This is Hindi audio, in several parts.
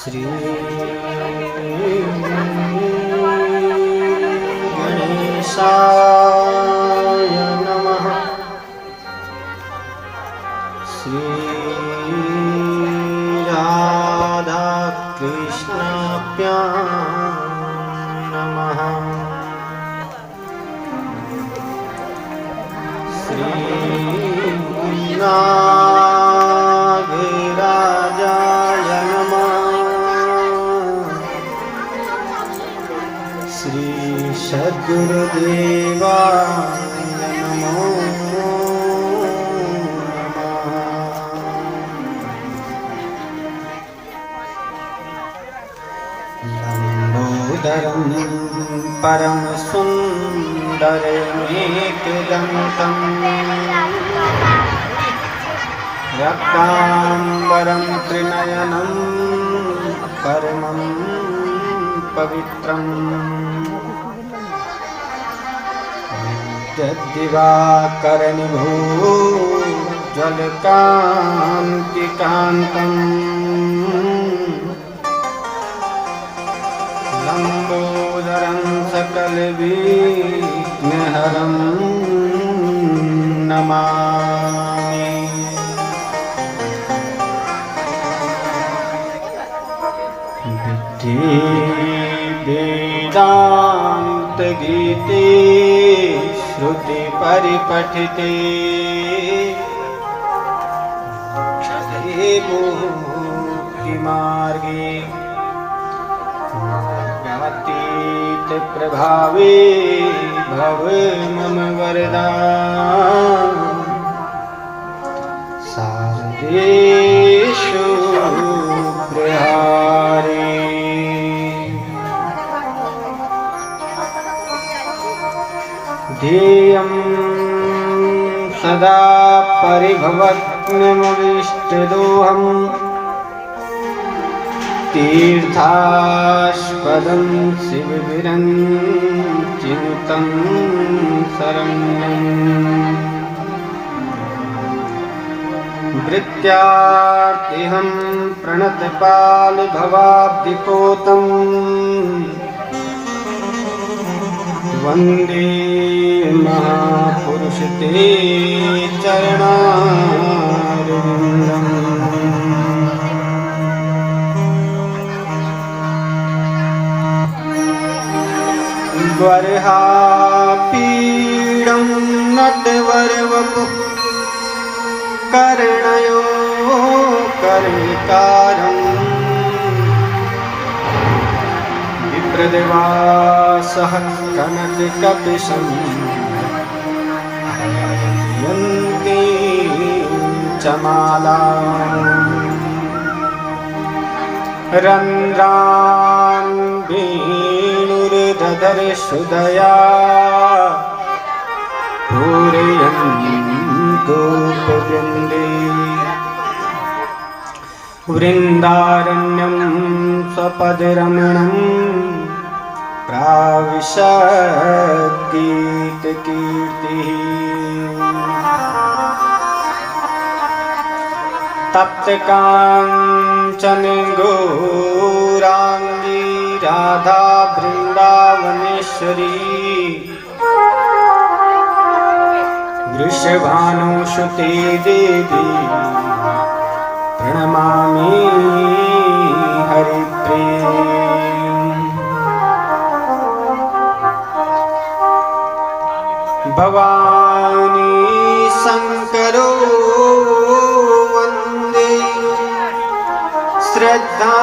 श्री गणेशाय नमः। श्री राधा कृष्णाभ्यां नमः। श्री नागराजाय नमः। श्री सद्गुरुदेवाय नमो नमः। लंबोदरं परम सुंदरमेकदंतं रक्तांबरं त्रिनयनं परमं पवित्रम् विद्युद्दिवाकरनिभूज्ज्वलकान्तिकान्तम् लंबोदरं सकलविघ्नहरं नमामि। वेदान्तगीते श्रुतिपरिपठिते क्षते मुक्तिमार्गे मार्गातीतप्रभावे भव मम वरदा। शारदेषु प्रहारे ध्येयं सदा परिभवग्नमविष्टदोहम् तीर्थास्पदं शिवविरञ्चिनुतं शरण्यम्। भृत्यार्तिहं प्रणतपालभवाब्धिपोतं वन्दे महापुरुष ते चरणारविन्दम्। गर्हापीडं नटवरवपु कर्णयो कर्णिकारम् विप्रदेवासः कनककपिशं यन्ति च मालाम्। रन्ध्रान् वेणुर्दधर्षुदया पूरयन्तोपवृन्दे वृन्दारण्यं स्वपदरमणं प्राविशद्गीतकीर्तिः। तप्तकाञ्चन गौराङ्गी राधा वृन्दावनेश्वरी वृषभानुसुते देवी प्रणमामि हरिप्रिये। भवानी शंकरो वन्दे श्रद्धा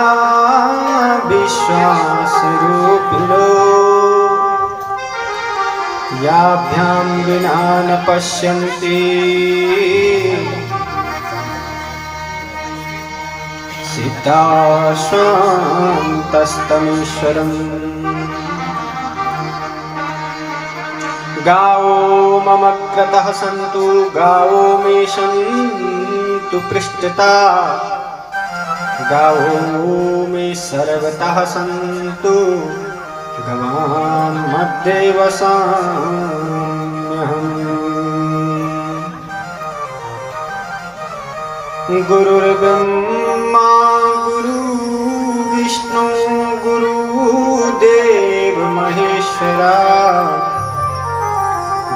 विश्वासरूपिणो याभ्यां विना न पश्यन्ति सिद्धाश्वान्तस्तमीश्वरम्। गावो मम क्रतः सन्तु गावो मे सन्तु पृष्ठता गावो मे सर्वतः सन्तु गवां मध्ये वसाम्यहम्। गुरुर्ब्रह्मा गुरुर्विष्णु विष्णु गुरुदेव महेश्वरा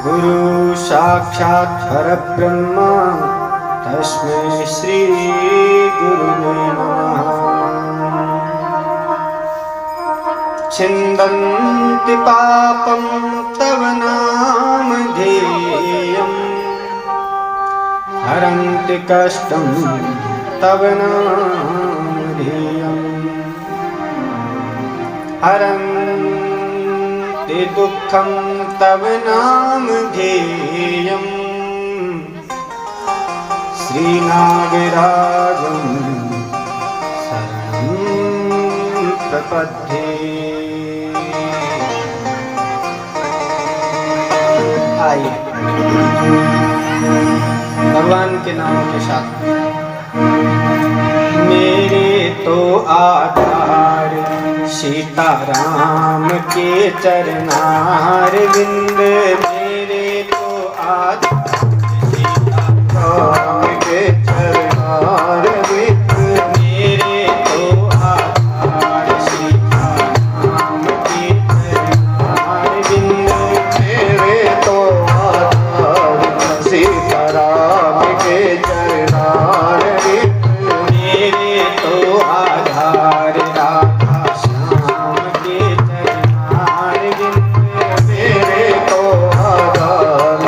गुरु साक्षात् परब्रह्म तस्मै श्री गुरुवे नमः। छिन्दन्ति पापं तव नामधेयम् हरन्ति कष्टं तव नामधेयम् हरन्ति दुःखं तव नामधेयम् श्रीनागराजं शरणं प्रपद्ये। आइए भगवान के नाम के साथ। मेरे तो आधार सीताराम के चरणार बिंद, मेरे तो आधार सीताराम के चरणार बिंद, मेरे तो आधार सीताराम के चरणार बिंद, मेरे तो आधार सीताराम के चरणार बिंद, मेरे तो आधार राधा श्याम के चरणार बिंद, मेरे तो आधार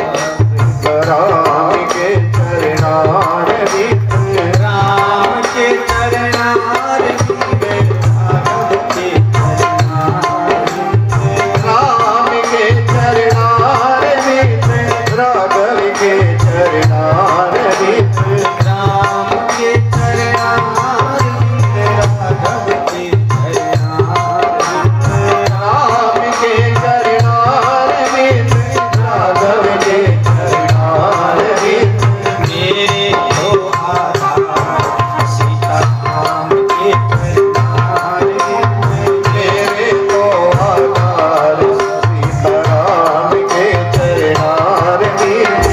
राम के चरणार बिंद, राम के चरणार बिंद, राघव के चरणार बिंद, राम के चरणार बिंद, राघव के चरणार बिंद, राम के चरणार बिंद, राघव के चरणार बिंद, राम के चरणार बिंद, राघव के चरणार बिंद, मेरे तो आधार सीताराम के चरणार बिंद, मेरे तो आधार सीताराम के चरणार बिंद।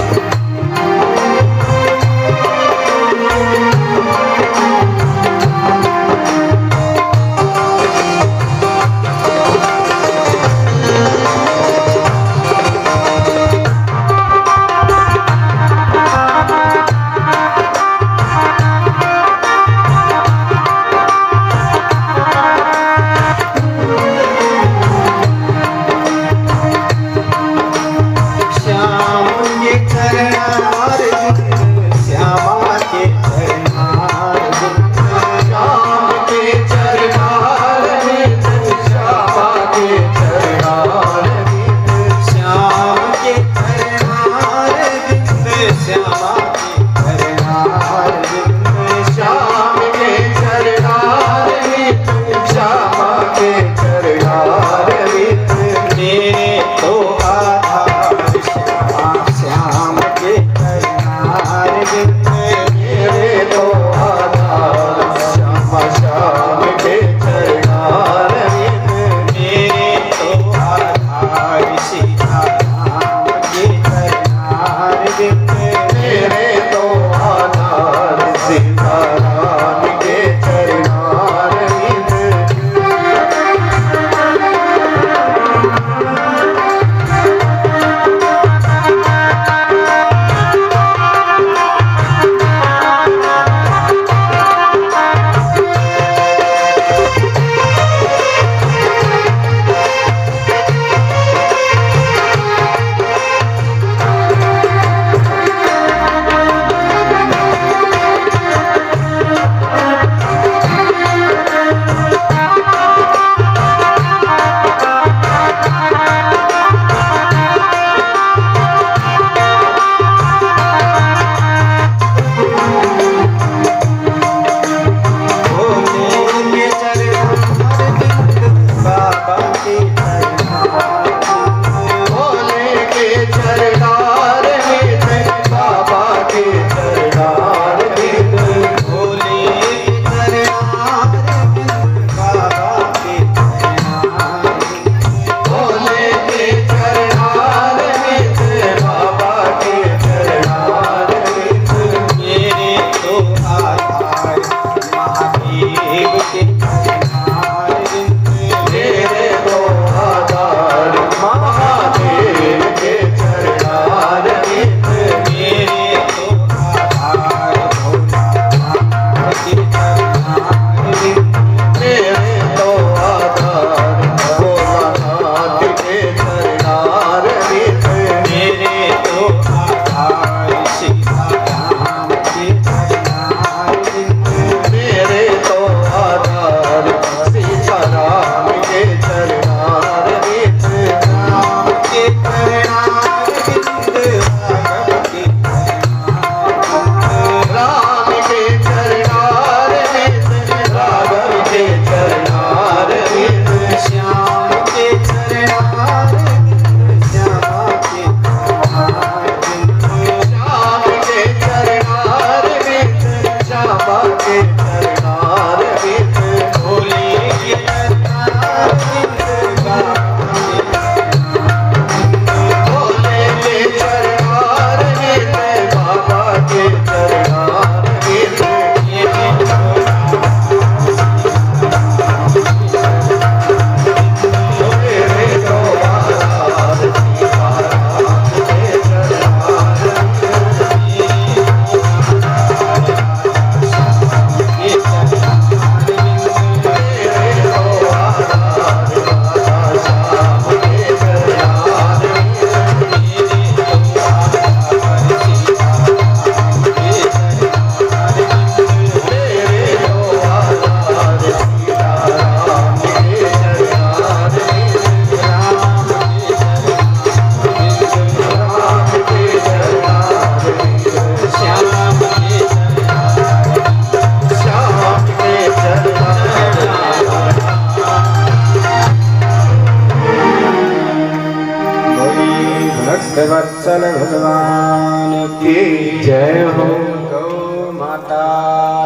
भगवान की जय हो। गौ माता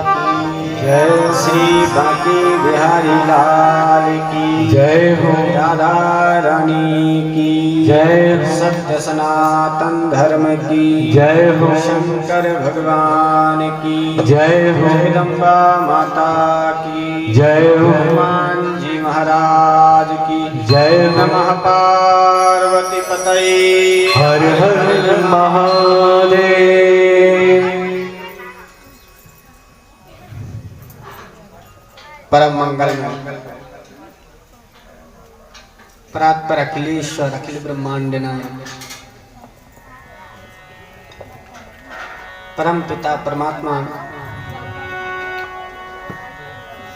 की जय हो। श्री बांके बिहारी लाल की जय हो। राधा रानी की जय हो। सत्य सनातन धर्म की जय हो। शंकर भगवान की जय हो। जगदम्बा माता की जय हो। हनुमान जी महाराज की जय हो। नमः पार्वती पतये हर हर महादेव। परम मंगल में परात्पर अखिलेश्वर अखिल ब्रह्मांड नायक परम पिता परमात्मा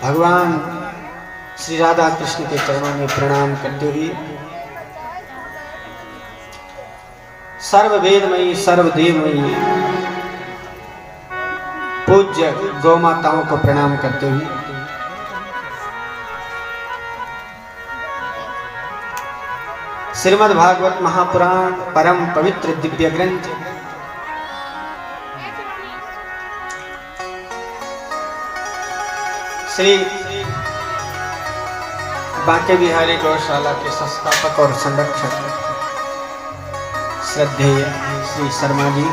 भगवान श्री राधा कृष्ण के चरणों में प्रणाम करते हुए सर्ववेदमयी सर्वदेवमयी पूज्य गौ माताओं को प्रणाम करते हुए श्रीमद् भागवत महापुराण परम पवित्र दिव्य ग्रंथ श्री बांके बिहारी गौशाला के संस्थापक और संरक्षक श्रद्धेय श्री शर्मा जी,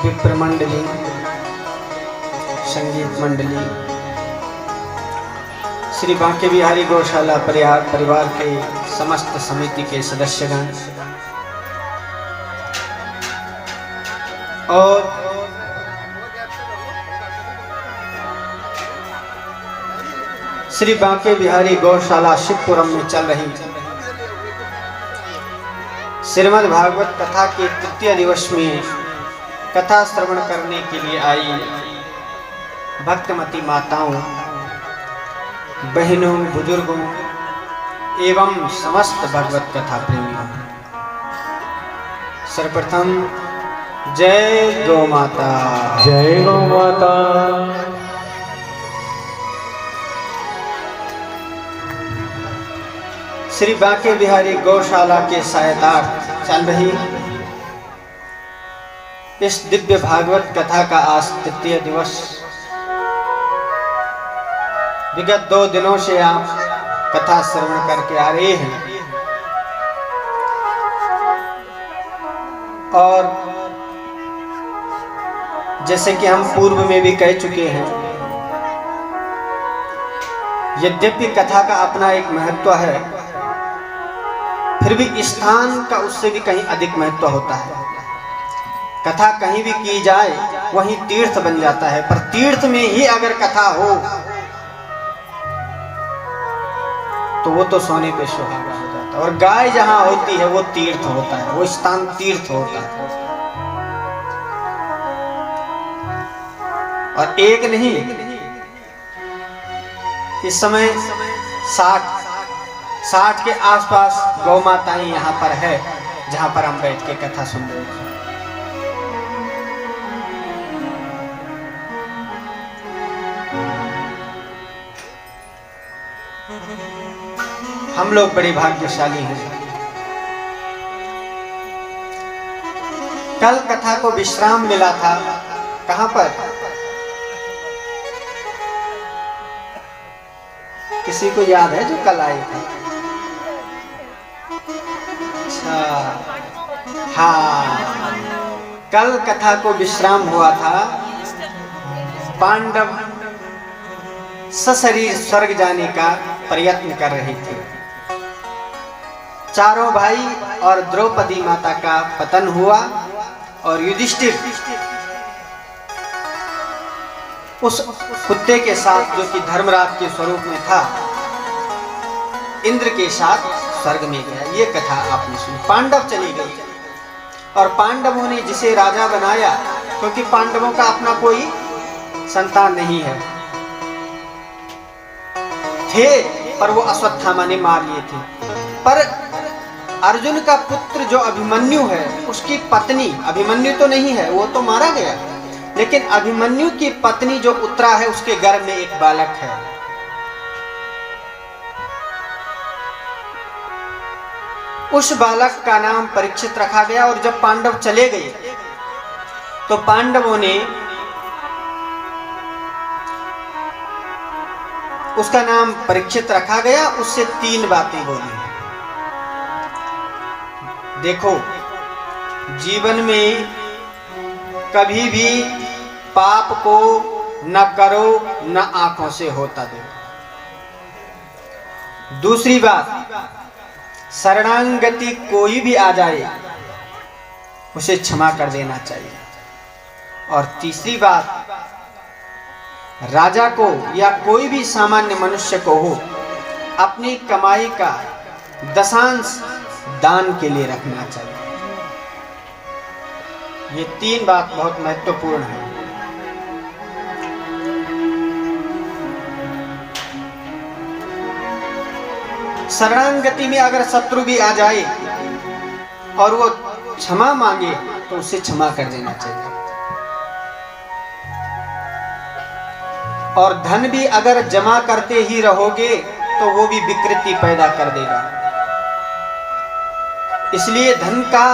विप्र मंडली, संगीत मंडली, श्री बांके बिहारी गौशाला परिवार के समस्त समिति के सदस्यगण और श्री बांके बिहारी गौशाला शिवपुरम में चल रही श्रीमद् भागवत कथा के तृतीय दिवस में कथा श्रवण करने के लिए आई भक्तमती माताओं, बहनों, बुजुर्गों एवं समस्त भगवत कथा प्रेमियों, सर्वप्रथम जय गौ माता। जय गौ माता। श्री बांके बिहारी गौशाला के सहायतार्थ चल रही इस दिव्य भागवत कथा का आज तृतीय दिवस। विगत 2 दिनों से आप कथा श्रवण करके आ रहे हैं और जैसे कि हम पूर्व में भी कह चुके हैं, यद्यपि कथा का अपना एक महत्व है, फिर भी स्थान का उससे भी कहीं अधिक महत्व होता है। कथा कहीं भी की जाए वहीं तीर्थ बन जाता है, पर तीर्थ में ही अगर कथा हो तो वो तो सोने पे सुहागा हो जाता है। और गाय जहां होती है वो तीर्थ होता है, वो स्थान तीर्थ होता है। और एक नहीं, इस समय 60 के आसपास गौ माताएं यहाँ पर है जहां पर हम बैठ के कथा सुन रहे हैं। हम लोग बड़े भाग्यशाली हैं। कल कथा को विश्राम मिला था, कहां पर? किसी को याद है जो कल आए थे? अच्छा, हाँ, कल कथा को विश्राम हुआ था। पांडव सशरीर स्वर्ग जाने का प्रयत्न कर रहे थे। चारों भाई और द्रौपदी माता का पतन हुआ और युधिष्ठिर उस कुत्ते के साथ, जो कि धर्मराज के स्वरूप में था, इंद्र के साथ स्वर्ग में गया। ये कथा आपने सुनी। पांडव चले गए और पांडवों ने जिसे राजा बनाया, क्योंकि पांडवों का अपना कोई संतान नहीं है, थे पर वो अश्वत्थामा ने मार लिए थे। पर अर्जुन का पुत्र जो अभिमन्यु है, उसकी पत्नी, अभिमन्यु तो नहीं है, वो तो मारा गया, लेकिन अभिमन्यु की पत्नी जो उत्तरा है, उसके गर्भ में एक बालक है। उस बालक का नाम परीक्षित रखा गया। और जब पांडव चले गए तो पांडवों ने उसका नाम परीक्षित रखा गया। उससे 3 बातें बोली। देखो, जीवन में कभी भी पाप को न करो, न आंखों से होता देखो। दूसरी बात, शरणागति कोई भी आ जाए उसे क्षमा कर देना चाहिए। और तीसरी बात, राजा को या कोई भी सामान्य मनुष्य को हो, अपनी कमाई का दशांश दान के लिए रखना चाहिए। ये 3 बात बहुत महत्वपूर्ण है। शरणागति में अगर शत्रु भी आ जाए और वो क्षमा मांगे तो उसे क्षमा कर देना चाहिए। और धन भी अगर जमा करते ही रहोगे तो वो भी विकृति पैदा कर देगा। इसलिए धन का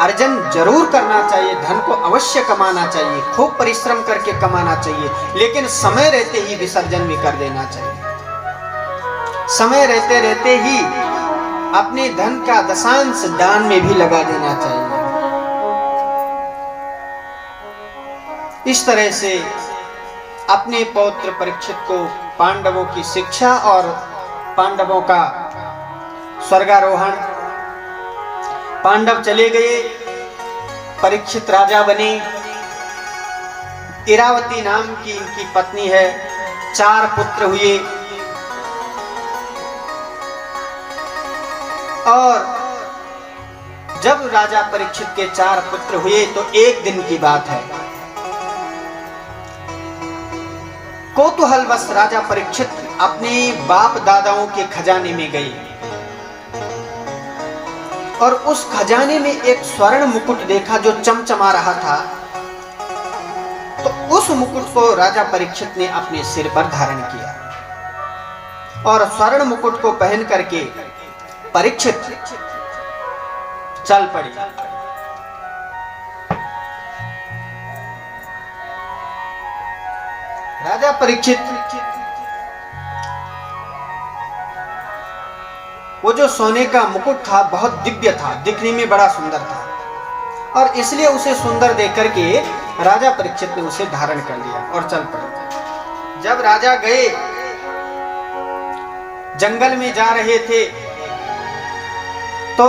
अर्जन जरूर करना चाहिए, धन को अवश्य कमाना चाहिए, खूब परिश्रम करके कमाना चाहिए, लेकिन समय रहते ही विसर्जन भी कर देना चाहिए। समय रहते रहते ही अपने धन का दशांश दान में भी लगा देना चाहिए। इस तरह से अपने पौत्र परीक्षित को पांडवों की शिक्षा और पांडवों का स्वर्गारोहण, पांडव चले गए, परीक्षित राजा बने। इरावती नाम की इनकी पत्नी है, 4 पुत्र हुए। और जब राजा परीक्षित के 4 पुत्र हुए तो एक दिन की बात है, कौतूहलवश राजा परीक्षित अपने बाप दादाओं के खजाने में गए और उस खजाने में एक स्वर्ण मुकुट देखा जो चमचमा रहा था। तो उस मुकुट को राजा परीक्षित ने अपने सिर पर धारण किया और स्वर्ण मुकुट को पहन करके परीक्षित चल पड़े। राजा परीक्षित वो जो सोने का मुकुट था बहुत दिव्य था, दिखने में बड़ा सुंदर था और इसलिए उसे सुंदर देख करके राजा परीक्षित ने उसे धारण कर लिया और चल पड़े। जब राजा गए, जंगल में जा रहे थे, तो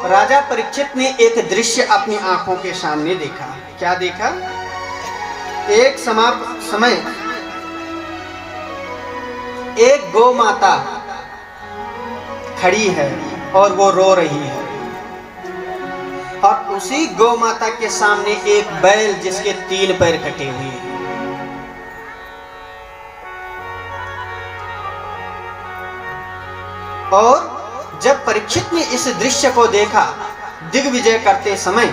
राजा परीक्षित ने एक दृश्य अपनी आंखों के सामने देखा। क्या देखा? एक समय एक गौ माता खड़ी है और वो रो रही है और उसी गौ माता के सामने एक बैल जिसके 3 पैर कटे हुए हैं। और जब परीक्षित ने इस दृश्य को देखा दिग्विजय करते समय,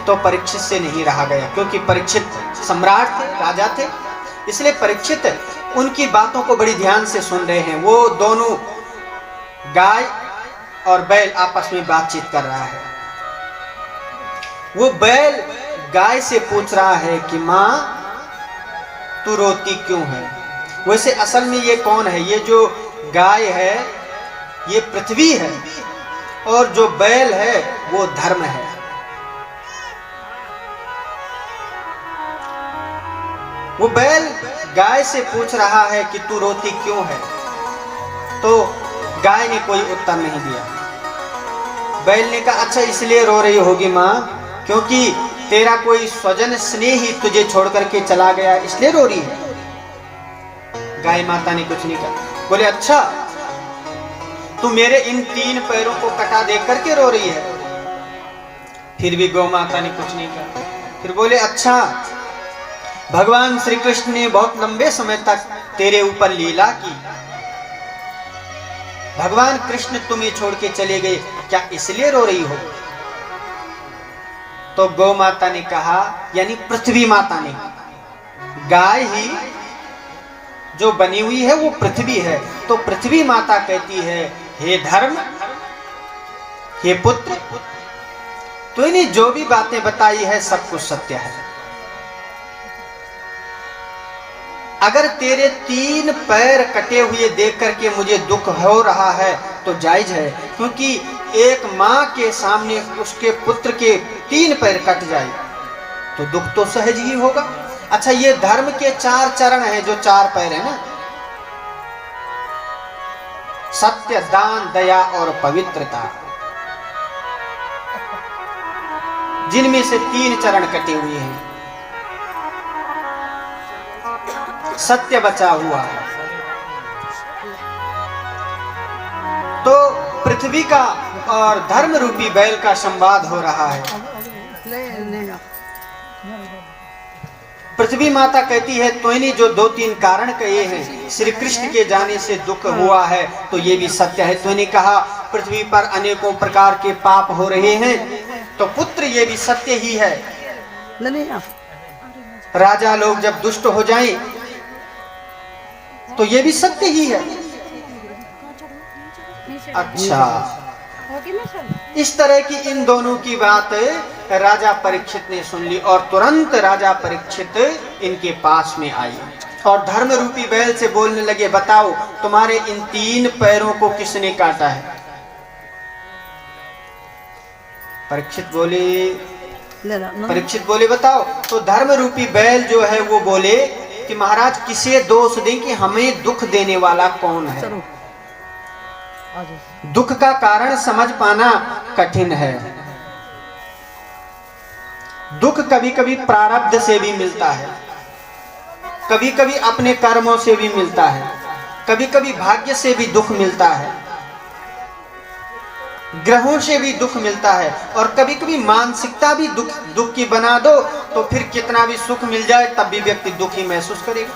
तो परीक्षित से नहीं रहा गया, क्योंकि परीक्षित सम्राट थे, राजा थे। इसलिए परीक्षित उनकी बातों को बड़ी ध्यान से सुन रहे हैं। वो दोनों गाय और बैल आपस में बातचीत कर रहा है। वो बैल गाय से पूछ रहा है कि माँ तू रोती क्यों है? वैसे असल में ये कौन है? ये जो गाय है ये पृथ्वी है और जो बैल है वो धर्म है। वो बैल गाय से पूछ रहा है कि तू रोती क्यों है? तो गाय ने कोई उत्तर नहीं दिया। बैल ने कहा अच्छा इसलिए रो रही होगी माँ, क्योंकि तेरा कोई स्वजन स्नेही तुझे छोड़ करके चला गया, इसलिए रो रही है। गाय माता ने कुछ नहीं कहा। बोले अच्छा तू मेरे इन 3 पैरों को कटा देख करके रो रही है? फिर भी गौ माता ने कुछ नहीं कहा। फिर बोले अच्छा भगवान श्री कृष्ण ने बहुत लंबे समय तक तेरे ऊपर लीला की, भगवान कृष्ण तुम्हें छोड़ के चले गए, क्या इसलिए रो रही हो? तो गौ माता ने कहा, यानी पृथ्वी माता ने, गाय ही जो बनी हुई है वो पृथ्वी है, तो पृथ्वी माता कहती है हे धर्म, हे पुत्र, तूने जो भी बातें बताई है सब कुछ सत्य है। अगर तेरे 3 पैर कटे हुए देख करके मुझे दुख हो रहा है तो जायज है, क्योंकि एक माँ के सामने उसके पुत्र के 3 पैर कट जाए तो दुख तो सहज ही होगा। अच्छा, ये धर्म के 4 चरण हैं, जो 4 पैर है ना, सत्य, दान, दया और पवित्रता, जिनमें से 3 चरण कटे हुए हैं। सत्य बचा हुआ है। तो पृथ्वी का और धर्म रूपी बैल का संवाद हो रहा है। पृथ्वी माता कहती है, तूने जो 2-3 कारण कहे हैं, श्री कृष्ण के जाने से दुख हुआ है तो ये भी सत्य है। तूने कहा पृथ्वी पर अनेकों प्रकार के पाप हो रहे हैं, तो पुत्र ये भी सत्य ही है। राजा लोग जब दुष्ट हो जाएं तो ये भी सत्य ही है। अच्छा, इस तरह की इन दोनों की बात राजा परीक्षित ने सुन ली और तुरंत राजा परीक्षित इनके पास में आई और धर्म रूपी बैल से बोलने लगे, बताओ तुम्हारे इन 3 पैरों को किसने काटा है? परीक्षित बोले बताओ। तो धर्म रूपी बैल जो है वो बोले कि महाराज, किसे दोष दें कि हमें दुख देने वाला कौन है? दुख का कारण समझ पाना कठिन है। दुख कभी कभी प्रारब्ध से भी मिलता है, कभी कभी अपने कर्मों से भी मिलता है, कभी कभी भाग्य से भी दुख मिलता है, ग्रहों से भी दुख मिलता है, और कभी कभी मानसिकता भी दुख की बना दो तो फिर कितना भी सुख मिल जाए तब भी व्यक्ति दुखी महसूस करेगा।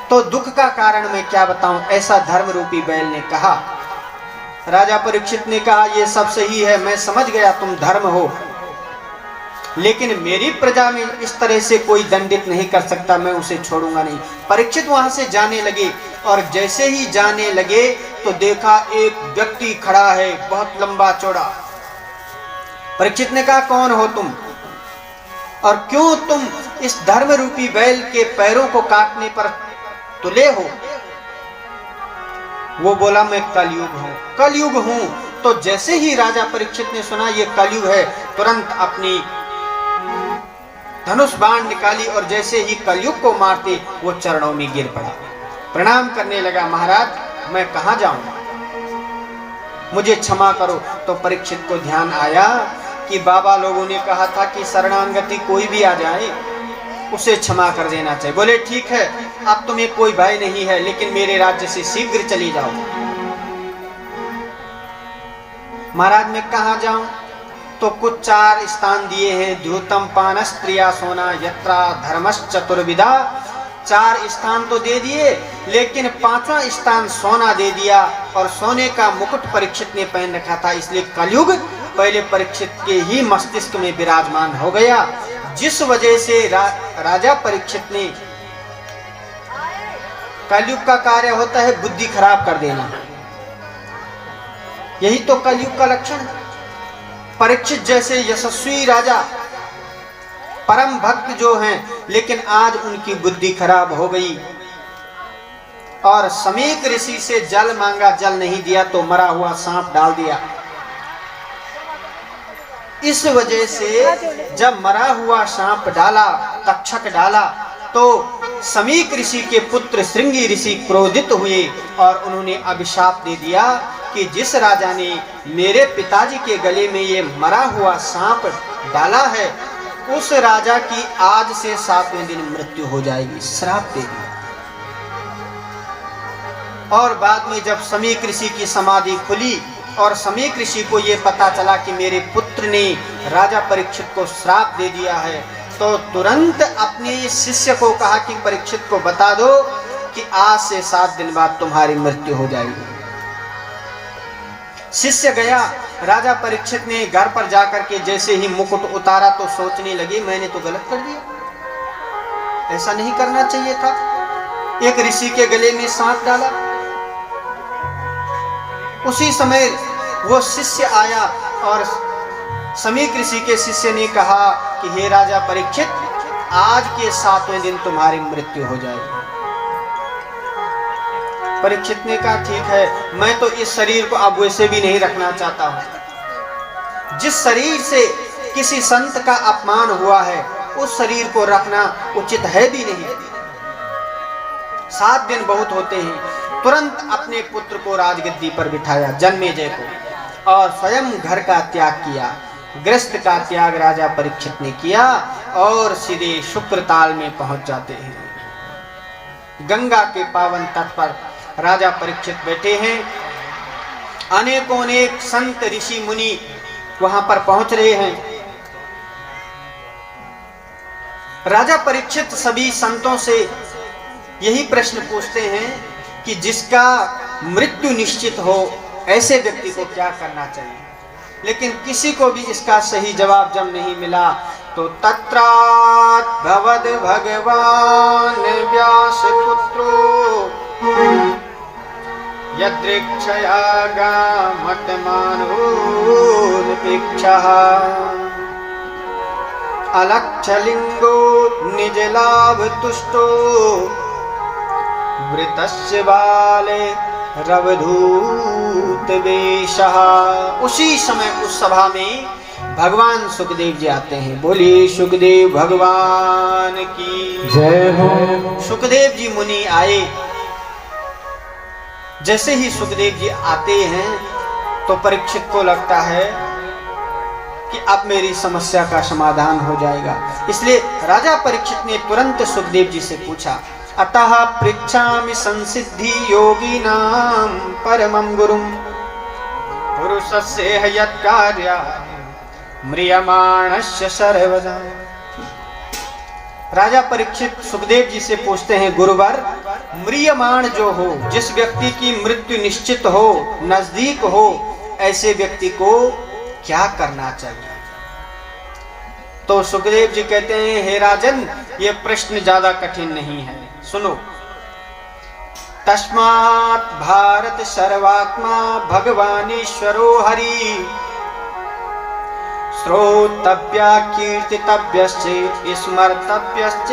तो दुख का कारण मैं क्या बताऊं, ऐसा धर्म रूपी बैल ने कहा। राजा परीक्षित ने कहा, यह सब सही है, मैं समझ गया तुम धर्म हो, लेकिन मेरी प्रजा में इस तरह से कोई दंडित नहीं कर सकता, मैं उसे छोड़ूंगा नहीं। परीक्षित वहां से जाने लगे और जैसे ही जाने लगे तो देखा एक व्यक्ति खड़ा है, बहुत लंबा चौड़ा। परीक्षित ने कहा, कौन हो तुम और क्यों तुम इस धर्म रूपी बैल के पैरों को काटने पर तुले हो? वो बोला, मैं कलयुग हूं। तो जैसे ही राजा परीक्षित ने सुना ये कलयुग है, तुरंत अपनी धनुष बाण निकाली और जैसे ही कलयुग को मारते वो चरणों में गिर पड़ा, प्रणाम करने लगा, महाराज मैं कहां जाऊं, मुझे क्षमा करो। तो परीक्षित को ध्यान आया कि बाबा लोगों ने कहा था कि शरणागति कोई भी आ जाए उसे क्षमा कर देना चाहिए। बोले, ठीक है, अब तुम्हें कोई भय नहीं है, लेकिन मेरे राज्य से शीघ्र चली जाओ। महाराज मैं कहां जाऊं? तो कुछ 4 स्थान दिए हैं, द्यूतम पानस्त्रिया सोना यत्रा धर्मश्चतुर्विधा। 4 स्थान तो दे दिए, लेकिन 5वां स्थान सोना दे दिया, और सोने का मुकुट परीक्षित ने पहन रखा था, इसलिए कलयुग पहले परीक्षित के ही मस्तिष्क में विराजमान हो गया, जिस वजह से राजा परीक्षित ने, कलयुग का कार्य होता है बुद्धि खराब कर देना, यही तो कलयुग का लक्षण है। परीक्षित जैसे यशस्वी राजा, परम भक्त जो हैं, लेकिन आज उनकी बुद्धि खराब हो गई और समीक ऋषि से जल मांगा, जल नहीं दिया तो मरा हुआ सांप डाल दिया। इस वजह से जब मरा हुआ सांप डाला, तक्षक डाला, तो समीक ऋषि के पुत्र श्रृंगी ऋषि क्रोधित हुए और उन्होंने अभिशाप दे दिया कि जिस राजा ने मेरे पिताजी के गले में ये मरा हुआ सांप डाला है, उस राजा की आज से 7वें दिन मृत्यु हो जाएगी, श्राप दे दिया। और बाद में जब समीक ऋषि की समाधि खुली और समीक ऋषि को ये पता चला कि मेरे पुत्र ने राजा परीक्षित को श्राप दे दिया है, तो तुरंत अपने शिष्य को कहा कि परीक्षित को बता दो कि आज से 7 दिन बाद तुम्हारी मृत्यु हो जाएगी। शिष्य गया, राजा परीक्षित ने घर पर जाकर के जैसे ही मुकुट उतारा तो सोचने लगे, मैंने तो गलत कर दिया, ऐसा नहीं करना चाहिए था, एक ऋषि के गले में सांप डाला। उसी समय वो शिष्य आया और समीक ऋषि के शिष्य ने कहा कि हे राजा परीक्षित, आज के 7वें दिन तुम्हारी मृत्यु हो जाएगी। परीक्षित ने कहा ठीक है, मैं तो इस शरीर को अब वैसे भी नहीं रखना चाहता हूं। जिस शरीर से किसी संत का अपमान हुआ है उस शरीर को रखना उचित है भी नहीं। 7 दिन बहुत होते हैं। तुरंत अपने पुत्र को राजगद्दी पर बिठाया, जन्मेजय को, और स्वयं घर का त्याग किया। गृहस्थ का त्याग राजा परीक्षित ने किया और सीधे शुक्रताल में पहुंच जाते हैं। गंगा के पावन तट पर राजा परीक्षित बैठे हैं। अनेकों अनेक संत ऋषि मुनि वहां पर पहुंच रहे हैं। राजा परीक्षित सभी संतों से यही प्रश्न पूछते हैं कि जिसका मृत्यु निश्चित हो ऐसे व्यक्ति को क्या करना चाहिए। लेकिन किसी को भी इसका सही जवाब जब नहीं मिला तो तत्रात् भवद भगवान व्यास पुत्रो यदृक्षया गामत मानोन्पेक्षः अलक्षलिंगो निज लाभ तुष्टो वृतस्य बाले रवधूत वेशः। उसी समय उस सभा में भगवान सुखदेव जी आते हैं। बोलिए सुखदेव भगवान की जय हो। सुखदेव जी मुनि आए। जैसे ही सुखदेव जी आते हैं तो परीक्षित को लगता है कि अब मेरी समस्या का समाधान हो जाएगा। इसलिए राजा परीक्षित ने तुरंत सुखदेव जी से पूछा, अतः पृच्छामि संसिद्धि योगिनां परमं गुरुं पुरुषस्य यत्कार्या म्रियमाणस्य सर्वदा। राजा परीक्षित सुखदेव जी से पूछते हैं, गुरुवर, म्रियमाण जो हो, जिस व्यक्ति की मृत्यु निश्चित हो, नजदीक हो, ऐसे व्यक्ति को क्या करना चाहिए। तो सुखदेव जी कहते हैं, हे राजन, ये प्रश्न ज्यादा कठिन नहीं है, सुनो। तस्मात् भारत सर्वात्मा भगवानीश्वरो हरि श्रोतव्या कीर्तितव्यश्च स्मर्तव्यश्च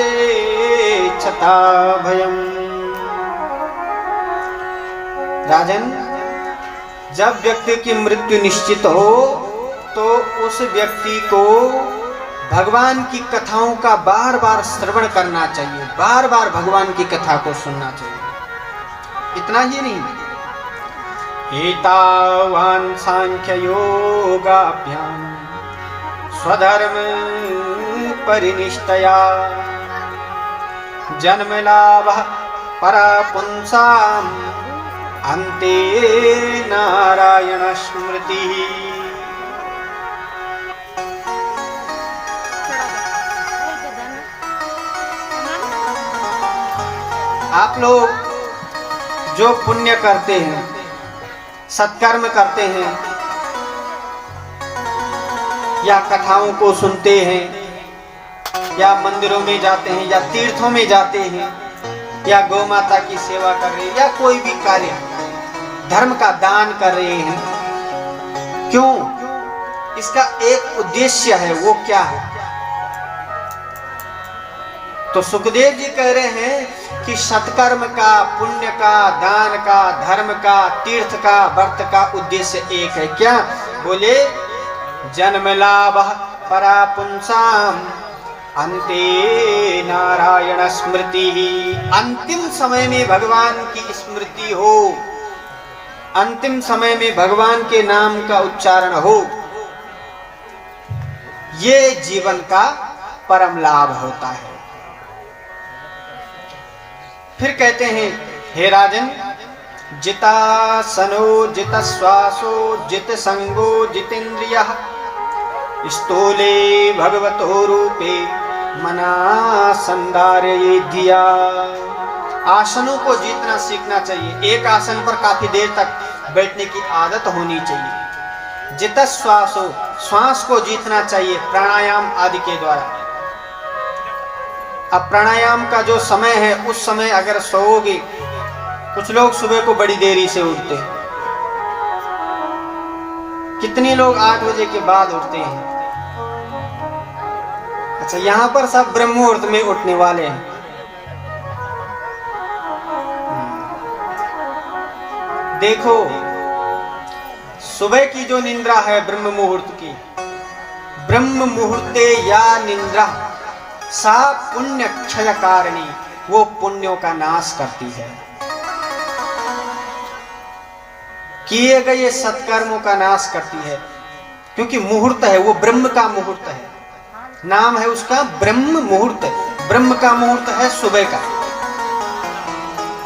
छता भयम्। राजन, जब व्यक्ति की मृत्यु निश्चित हो तो उस व्यक्ति को भगवान की कथाओं का बार बार श्रवण करना चाहिए, बार बार भगवान की कथा को सुनना चाहिए। इतना ही नहीं, एतावान सांख्य योगाभ्याम स्वधर्म परिनिष्ठया जन्म लाभ परापुंसाम अन्ते नारायण स्मृति। आप लोग जो पुण्य करते हैं, सत्कर्म करते हैं, या कथाओं को सुनते हैं, या मंदिरों में जाते हैं, या तीर्थों में जाते हैं, या गौ माता की सेवा कर रहे हैं, या कोई भी कार्य धर्म का दान कर रहे हैं, क्यों? इसका एक उद्देश्य है, वो क्या है? तो सुखदेव जी कह रहे हैं कि सत्कर्म का, पुण्य का, दान का, धर्म का, तीर्थ का, व्रत का उद्देश्य एक है। क्या? बोले, जन्म लाभ परापुंसाम अन्ते नारायण स्मृति। अंतिम समय में भगवान की स्मृति हो, अंतिम समय में भगवान के नाम का उच्चारण हो, ये जीवन का परम लाभ होता है। फिर कहते हैं, हे राजन, जितासनो जितश्वासो जित संगो जितेन्द्रियः स्थूले भगवतो रूपे मना संधारये धिया। आसनों को जीतना सीखना चाहिए। एक आसन पर काफी देर तक बैठने की आदत होनी चाहिए। जितश्वासो, श्वास को जीतना चाहिए प्राणायाम आदि के द्वारा। अब प्राणायाम का जो समय है, उस समय अगर सोओगे, कुछ लोग सुबह को बड़ी देरी से उठते हैं, कितने लोग 8 बजे के बाद उठते हैं? अच्छा, यहां पर सब ब्रह्म मुहूर्त में उठने वाले हैं। देखो, सुबह की जो निंद्रा है ब्रह्म मुहूर्त की, ब्रह्म मुहूर्ते या निंद्रा सा पुण्य क्षय कारिणी, वो पुण्यों का नाश करती है। किए गए सत्कर्मों का नाश करती है, क्योंकि मुहूर्त है वो ब्रह्म का मुहूर्त है, नाम है उसका ब्रह्म मुहूर्त। ब्रह्म का मुहूर्त है सुबह का,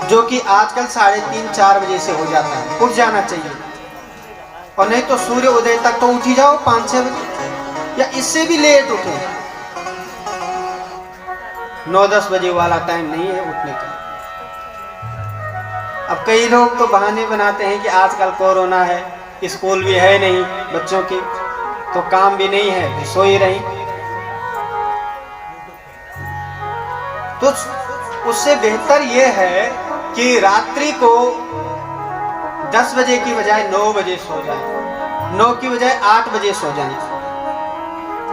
जो कि आजकल 3:30-4 बजे से हो जाता है। उठ जाना चाहिए, और नहीं तो सूर्य उदय तक तो उठ ही जाओ 5-6 बजे, या इससे भी लेट उठे। 9-10 बजे वाला टाइम नहीं है उठने का। अब कई लोग तो बहाने बनाते हैं कि आजकल कोरोना है, स्कूल भी है नहीं बच्चों की, तो काम भी नहीं है, सो ही रही। तो उससे बेहतर यह है कि रात्रि को 10 बजे की बजाय 9 बजे सो जाए, 9 की बजाय 8 बजे सो जाए,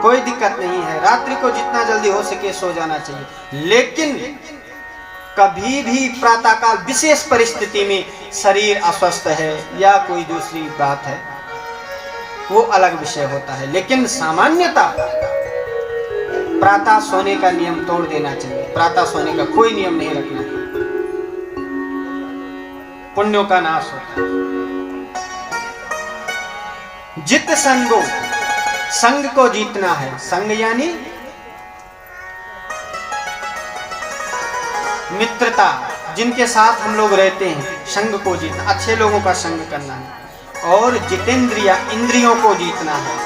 कोई दिक्कत नहीं है। रात्रि को जितना जल्दी हो सके सो जाना चाहिए। लेकिन कभी भी प्रातःकाल विशेष परिस्थिति में शरीर अस्वस्थ है या कोई दूसरी बात है, वो अलग विषय होता है। लेकिन सामान्यतः प्रातः सोने का नियम तोड़ देना चाहिए। प्रातः सोने का कोई नियम नहीं रखना, पुण्यों का नाश होता है। जित संगो, संग को जीतना है। संग यानी मित्रता, जिनके साथ हम लोग रहते हैं, संग को जीतना, अच्छे लोगों का संग करना है। और जितेंद्रिया, इंद्रियों को जीतना है।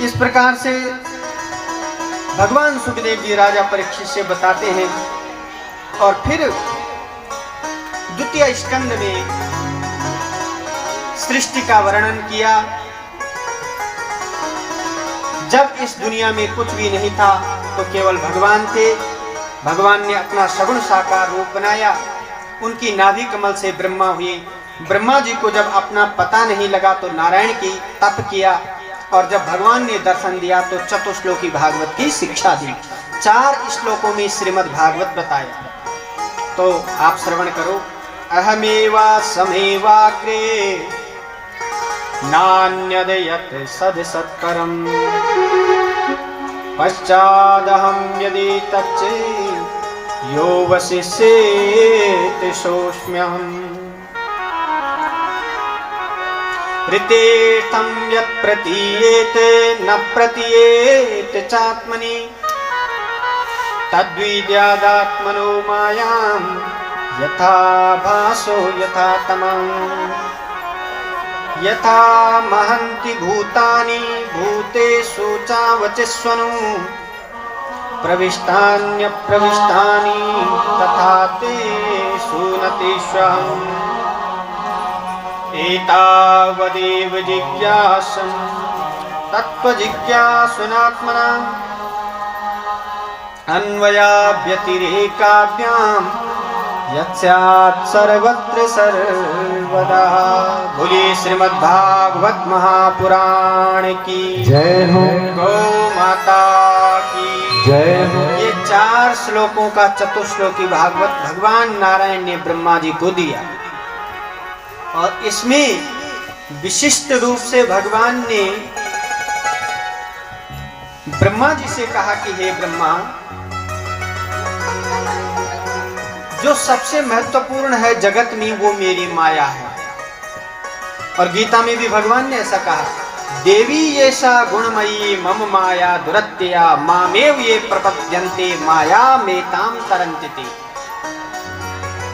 इस प्रकार से भगवान सुखदेव जी राजा परीक्षित से बताते हैं। और फिर द्वितीय स्कंद में सृष्टि का वर्णन किया। जब इस दुनिया में कुछ भी नहीं था तो केवल भगवान थे। भगवान ने अपना सगुण साकार रूप बनाया। उनकी नाभि कमल से ब्रह्मा हुए। ब्रह्मा जी को जब अपना पता नहीं लगा तो नारायण की तप किया, और जब भगवान ने दर्शन दिया तो चतुश्लोकी भागवत की शिक्षा दी। 4 श्लोकों में श्रीमद् भागवत बताया, तो आप श्रवण करो। अहमेवा समेवाग्रे नान्यद यत् सद सत्करम पश्चादहं यदि तच्चे यो वसिष्येति सोऽस्म्यहम् ऋतेर्थं यत् प्रतीयेते न प्रतीयेते चात्मनि तद्विद्यादात्मनो मायां यथा भासो यथा तमः यथा महन्ति भूतानि भूतेषु चावचिस्वनु प्रविष्टान्यप्रविष्टानि तथा तेषु न तेष्वहम् एतावदेव जिज्ञासं तत्त्वजिज्ञासुनात्मना अन्वयाभ्यतिरेकाभ्यां यत्स्यात् सर्वत्र सर्वदा। बोलिए श्रीमद् भागवत महापुराण की जय हो। गौ माता की जय हो। ये 4 श्लोकों का चतुश्लोकी भागवत भगवान नारायण ने ब्रह्मा जी को दिया। और इसमें विशिष्ट रूप से भगवान ने ब्रह्मा जी से कहा कि हे ब्रह्मा, जो सबसे महत्वपूर्ण है जगत में वो मेरी माया है। और गीता में भी भगवान ने ऐसा कहा, देवी येषा गुणमयी मम माया दुरत्यया मामेव ये प्रपद्यन्ते माया मेताम तरन्ति ते।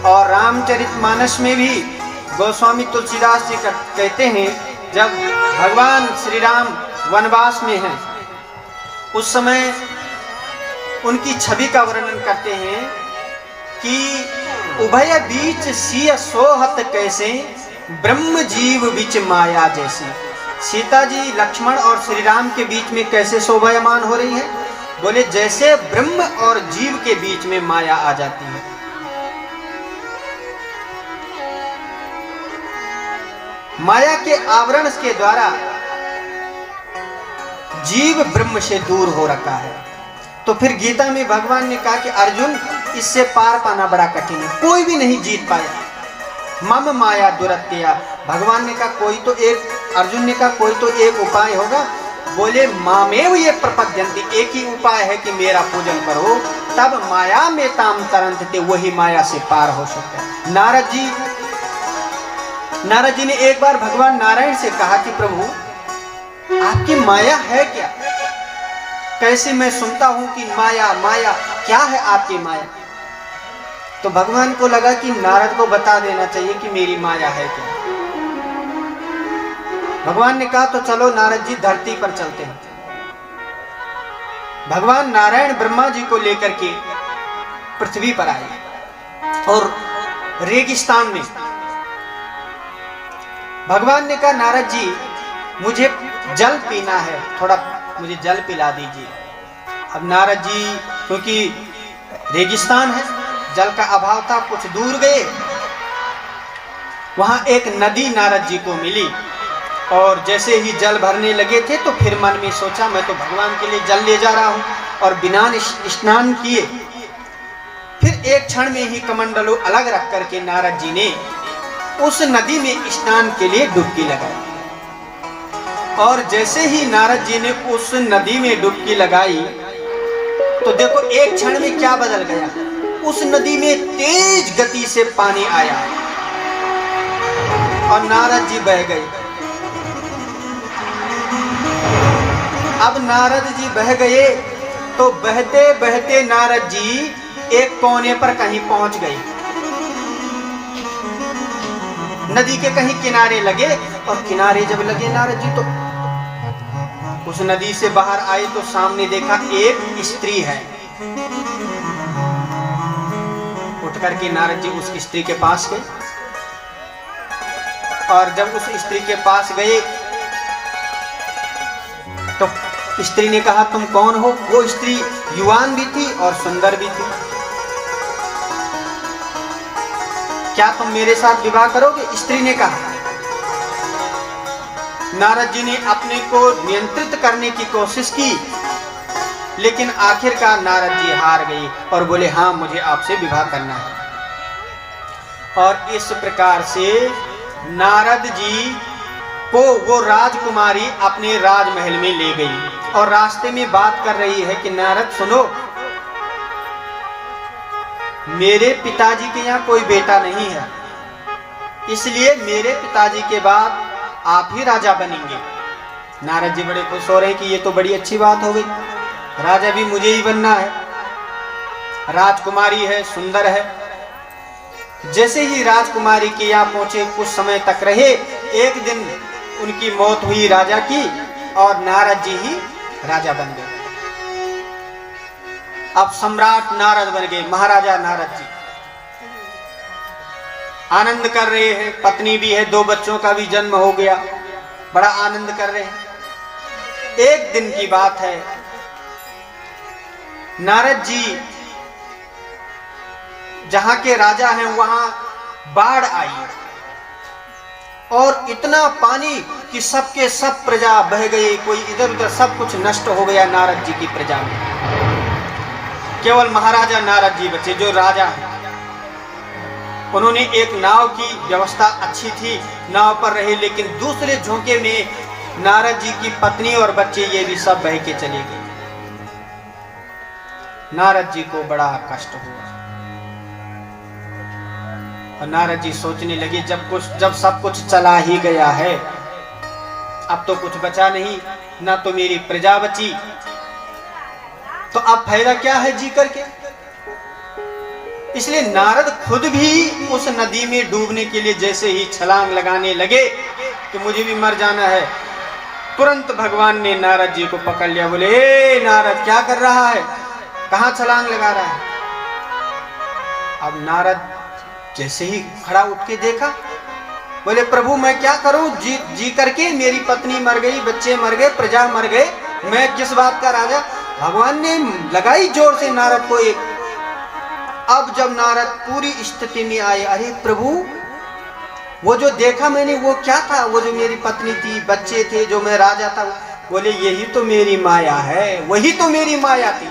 और रामचरितमानस में भी गोस्वामी तुलसीदास जी कहते हैं, जब भगवान श्री राम वनवास में हैं, उस समय उनकी छवि का वर्णन करते हैं कि उभय बीच सिय सोहत कैसे ब्रह्म जीव बीच माया जैसी। सीता जी लक्ष्मण और श्री राम के बीच में कैसे शोभायमान हो रही है? बोले जैसे ब्रह्म और जीव के बीच में माया आ जाती है। माया के आवरण के द्वारा जीव ब्रह्म से दूर हो रखा है। तो फिर गीता में भगवान ने कहा कि अर्जुन, इससे पार पाना बड़ा कठिन है, कोई भी नहीं जीत पाया। मम माया दुरत्या, भगवान ने कहा कोई तो एक, अर्जुन ने कहा कोई तो एक उपाय होगा। बोले मामेव ये प्रपद्यन्ति, एक ही उपाय है कि मेरा पूजन करो, तब माया में ताम तरंत, वही माया से पार हो सकता है। नारद जी ने एक बार भगवान नारायण से कहा कि प्रभु आपकी माया है क्या? कैसे मैं सुनता हूं कि माया माया, क्या है आपकी माया? तो भगवान को लगा कि नारद को बता देना चाहिए कि मेरी माया है क्या। भगवान ने कहा तो चलो नारद जी धरती पर चलते हैं। भगवान नारायण ब्रह्मा जी को लेकर के पृथ्वी पर आए और रेगिस्तान में भगवान ने कहा नारद जी मुझे जल पीना है, थोड़ा मुझे जल पिला दीजिए। अब नारद जी क्योंकि रेगिस्तान है, जल का अभाव था, कुछ दूर गए, वहां एक नदी नारद जी को मिली और जैसे ही जल भरने लगे थे तो फिर मन में सोचा मैं तो भगवान के लिए जल ले जा रहा हूं, और बिना स्नान किए फिर एक क्षण में ही कमंडलों अलग रख करके नारद जी ने उस नदी में स्नान के लिए डुबकी लगाई। और जैसे ही नारद जी ने उस नदी में डुबकी लगाई तो देखो एक क्षण में क्या बदल गया, उस नदी में तेज गति से पानी आया और नारद जी बह गए। अब नारद जी बह गए तो बहते बहते नारद जी एक कोने पर कहीं पहुंच गए, नदी के कहीं किनारे लगे। और किनारे जब लगे नारद जी तो उस नदी से बाहर आए तो सामने देखा एक स्त्री है। उठ करके नारद जी उस स्त्री के पास गए और जब उस स्त्री के पास गए तो स्त्री ने कहा तुम कौन हो? वो स्त्री युवान भी थी और सुंदर भी थी। क्या तुम मेरे साथ विवाह करोगे? स्त्री ने कहा। नारद जी ने अपने को नियंत्रित करने की कोशिश की, लेकिन आखिरकार नारद जी हार गए और बोले हाँ मुझे आपसे विवाह करना है। और इस प्रकार से नारद जी को वो राजकुमारी अपने राजमहल में ले गई और रास्ते में बात कर रही है कि नारद सुनो, मेरे पिताजी के यहाँ कोई बेटा नहीं है, इसलिए मेरे पिताजी के बाद आप ही राजा बनेंगे। नारद जी बड़े खुश हो रहे हैं कि ये तो बड़ी अच्छी बात हो गई, राजा भी मुझे ही बनना है, राजकुमारी है, सुंदर है। जैसे ही राजकुमारी के यहाँ पहुंचे कुछ समय तक रहे, एक दिन उनकी मौत हुई राजा की और नारद जी ही राजा बन गए। अब सम्राट नारद बन गए, महाराजा नारद जी आनंद कर रहे हैं, पत्नी भी है, 2 बच्चों का भी जन्म हो गया, बड़ा आनंद कर रहे हैं। एक दिन की बात है, नारद जी जहां के राजा हैं वहां बाढ़ आई और इतना पानी कि सबके सब प्रजा बह गई, कोई इधर उधर सब कुछ नष्ट हो गया नारद जी की प्रजा में। केवल महाराजा नारद जी बचे जो राजा हैं। उन्होंने एक नाव की व्यवस्था अच्छी थी, नाव पर रहे, लेकिन दूसरे झोंके में नारद जी की पत्नी और बच्चे ये भी सब बह के चले गए। नारद जी को बड़ा कष्ट हुआ और नारद जी सोचने लगे जब सब कुछ चला ही गया है, अब तो कुछ बचा नहीं, ना तो मेरी प्रजा बची, तो अब फायदा क्या है जी करके। इसलिए नारद खुद भी उस नदी में डूबने के लिए जैसे ही छलांग लगाने लगे कि मुझे भी मर जाना है, तुरंत भगवान ने नारद जी को पकड़ लिया। बोले ए नारद क्या कर रहा है, कहां छलांग लगा रहा है? अब नारद जैसे ही खड़ा उठ के देखा, बोले प्रभु मैं क्या करूं, जी करके मेरी पत्नी मर गई, बच्चे मर गए, प्रजा मर गए, मैं किस बात का राजा। भगवान ने लगाई जोर से नारद को एक। अब जब नारद पूरी स्थिति में आए, अरे प्रभु वो जो देखा मैंने वो क्या था? वो जो मेरी पत्नी थी, बच्चे थे, जो मैं राजा था। बोले यही तो मेरी माया है, वही तो मेरी माया थी।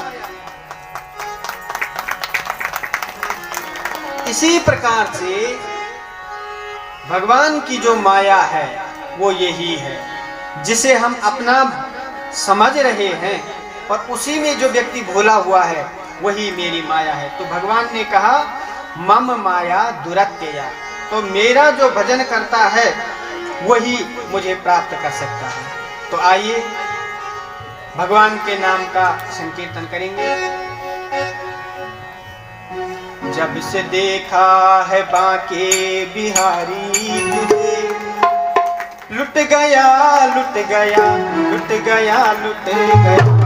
इसी प्रकार से भगवान की जो माया है वो यही है, जिसे हम अपना समझ रहे हैं और उसी में जो व्यक्ति भोला हुआ है वही मेरी माया है। तो भगवान ने कहा मम माया दुरत्यया, तो मेरा जो भजन करता है वही मुझे प्राप्त कर सकता है। तो आइए भगवान के नाम का संकीर्तन करेंगे। जब से देखा है बांके बिहारी तुझे, लुट गया लुट गया लुट गया लुट गया।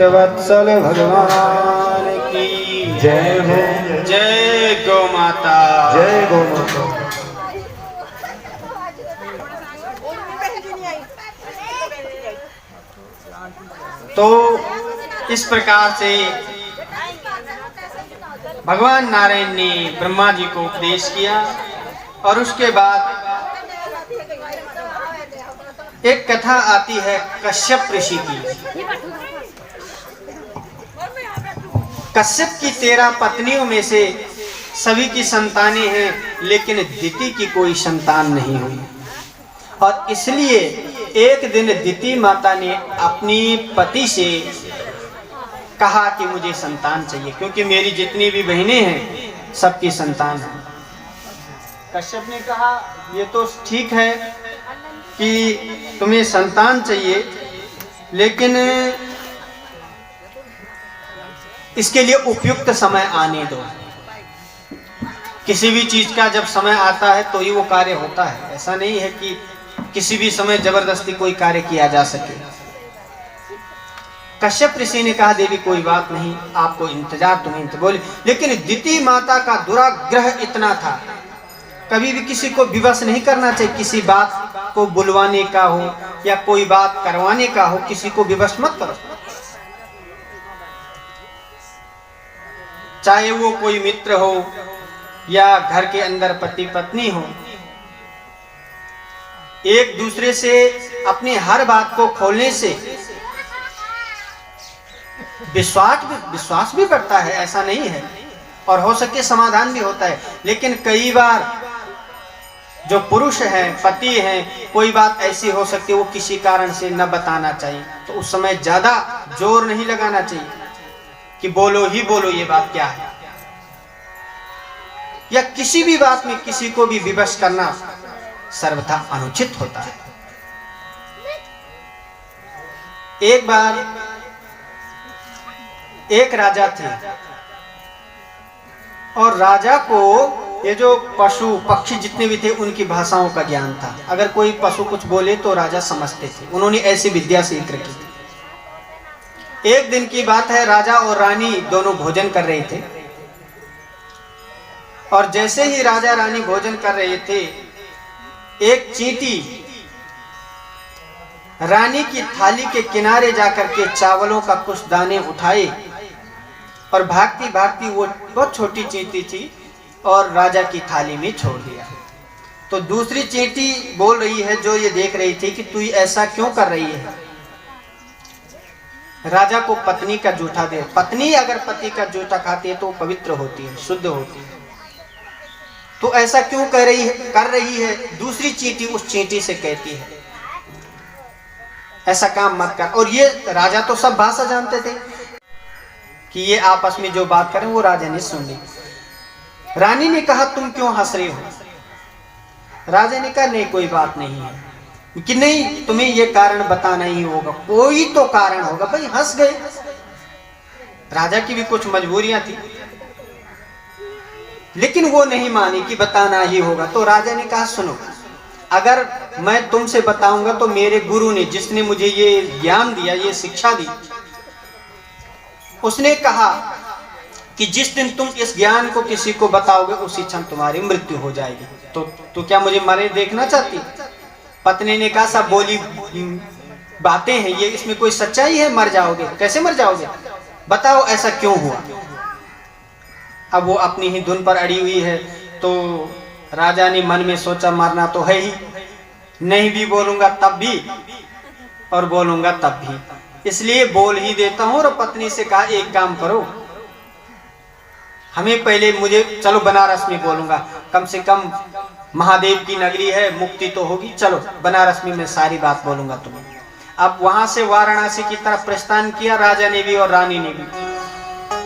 भक्तवत्सल भगवान की जय हो। जय गौ माता। जय गौ माता। तो इस प्रकार से भगवान नारायण ने ब्रह्मा जी को उपदेश किया और उसके बाद एक कथा आती है कश्यप ऋषि की। कश्यप की 13 पत्नियों में से सभी की संतानें हैं, लेकिन दिति की कोई संतान नहीं हुई। और इसलिए एक दिन दिति माता ने अपनी पति से कहा कि मुझे संतान चाहिए, क्योंकि मेरी जितनी भी बहनें हैं सबकी संतान है। कश्यप ने कहा ये तो ठीक है कि तुम्हें संतान चाहिए, लेकिन इसके लिए उपयुक्त समय आने दो। किसी भी चीज का जब समय आता है तो ही वो कार्य होता है। ऐसा नहीं है कि किसी भी समय जबरदस्ती कोई कार्य किया जा सके। कश्यप ऋषि ने कहा देवी कोई बात नहीं, आपको इंतजार, तुम्हें बोले। लेकिन दिति माता का दुराग्रह इतना था, कभी भी किसी को विवश नहीं करना चाहिए। किसी बात को बुलवाने का हो या कोई बात करवाने का हो, किसी को विवश मत करो, चाहे वो कोई मित्र हो या घर के अंदर पति पत्नी हो। एक दूसरे से अपनी हर बात को खोलने से विश्वास भी बढ़ता है, ऐसा नहीं है, और हो सके समाधान भी होता है। लेकिन कई बार जो पुरुष हैं, पति हैं, कोई बात ऐसी हो सकती है वो किसी कारण से न बताना चाहिए, तो उस समय ज्यादा जोर नहीं लगाना चाहिए कि बोलो ही बोलो ये बात क्या है, या किसी भी बात में किसी को भी विवश करना सर्वथा अनुचित होता है। एक बार एक राजा थे और राजा को ये जो पशु पक्षी जितने भी थे उनकी भाषाओं का ज्ञान था। अगर कोई पशु कुछ बोले तो राजा समझते थे, उन्होंने ऐसी विद्या सीख रखी थी। एक दिन की बात है, राजा और रानी दोनों भोजन कर रहे थे और जैसे ही राजा रानी भोजन कर रहे थे, एक चींटी रानी की थाली के किनारे जाकर के चावलों का कुछ दाने उठाए और भागती भागती, वो बहुत छोटी चींटी थी, और राजा की थाली में छोड़ दिया। तो दूसरी चींटी बोल रही है, जो ये देख रही थी, कि तू ऐसा क्यों कर रही है? राजा को पत्नी का जूठा दे। पत्नी अगर पति का जूठा खाती है तो पवित्र होती है, शुद्ध होती है, तो ऐसा क्यों कर रही है? दूसरी चींटी उस चींटी से कहती है ऐसा काम मत कर। और ये राजा तो सब भाषा जानते थे कि ये आपस में जो बात करें वो राजा ने सुन ली। रानी ने कहा तुम क्यों हंस रही हो? राजा ने कहा नहीं कोई बात नहीं है। कि नहीं, तुम्हें ये कारण बताना ही होगा, कोई तो कारण होगा। भाई हंस गए, राजा की भी कुछ मजबूरियां थी, लेकिन वो नहीं मानी कि बताना ही होगा। तो राजा ने कहा सुनो, अगर मैं तुमसे बताऊंगा तो मेरे गुरु ने, जिसने मुझे ये ज्ञान दिया, ये शिक्षा दी, उसने कहा कि जिस दिन तुम इस ज्ञान को किसी को बताओगे उसी क्षण तुम्हारी मृत्यु हो जाएगी। तो क्या मुझे मरे देखना चाहती? पत्नी ने कहा सब बोली बातें हैं ये, इसमें कोई सच्चाई है? मर जाओगे। कैसे मर जाओगे? बताओ ऐसा क्यों हुआ? अब वो अपनी ही धुन पर अड़ी हुई है। तो राजा ने मन में सोचा मरना तो है ही, नहीं भी बोलूंगा तब भी और बोलूंगा तब भी, इसलिए बोल ही देता हूं। और पत्नी से कहा एक काम करो, हमें पहले मुझे चलो बनारस में बोलूंगा, कम से कम महादेव की नगरी है, मुक्ति तो होगी, चलो बनारस में मैं सारी बात बोलूंगा तुम्हें। अब वहां से वाराणसी की तरफ प्रस्थान किया राजा ने भी और रानी ने भी।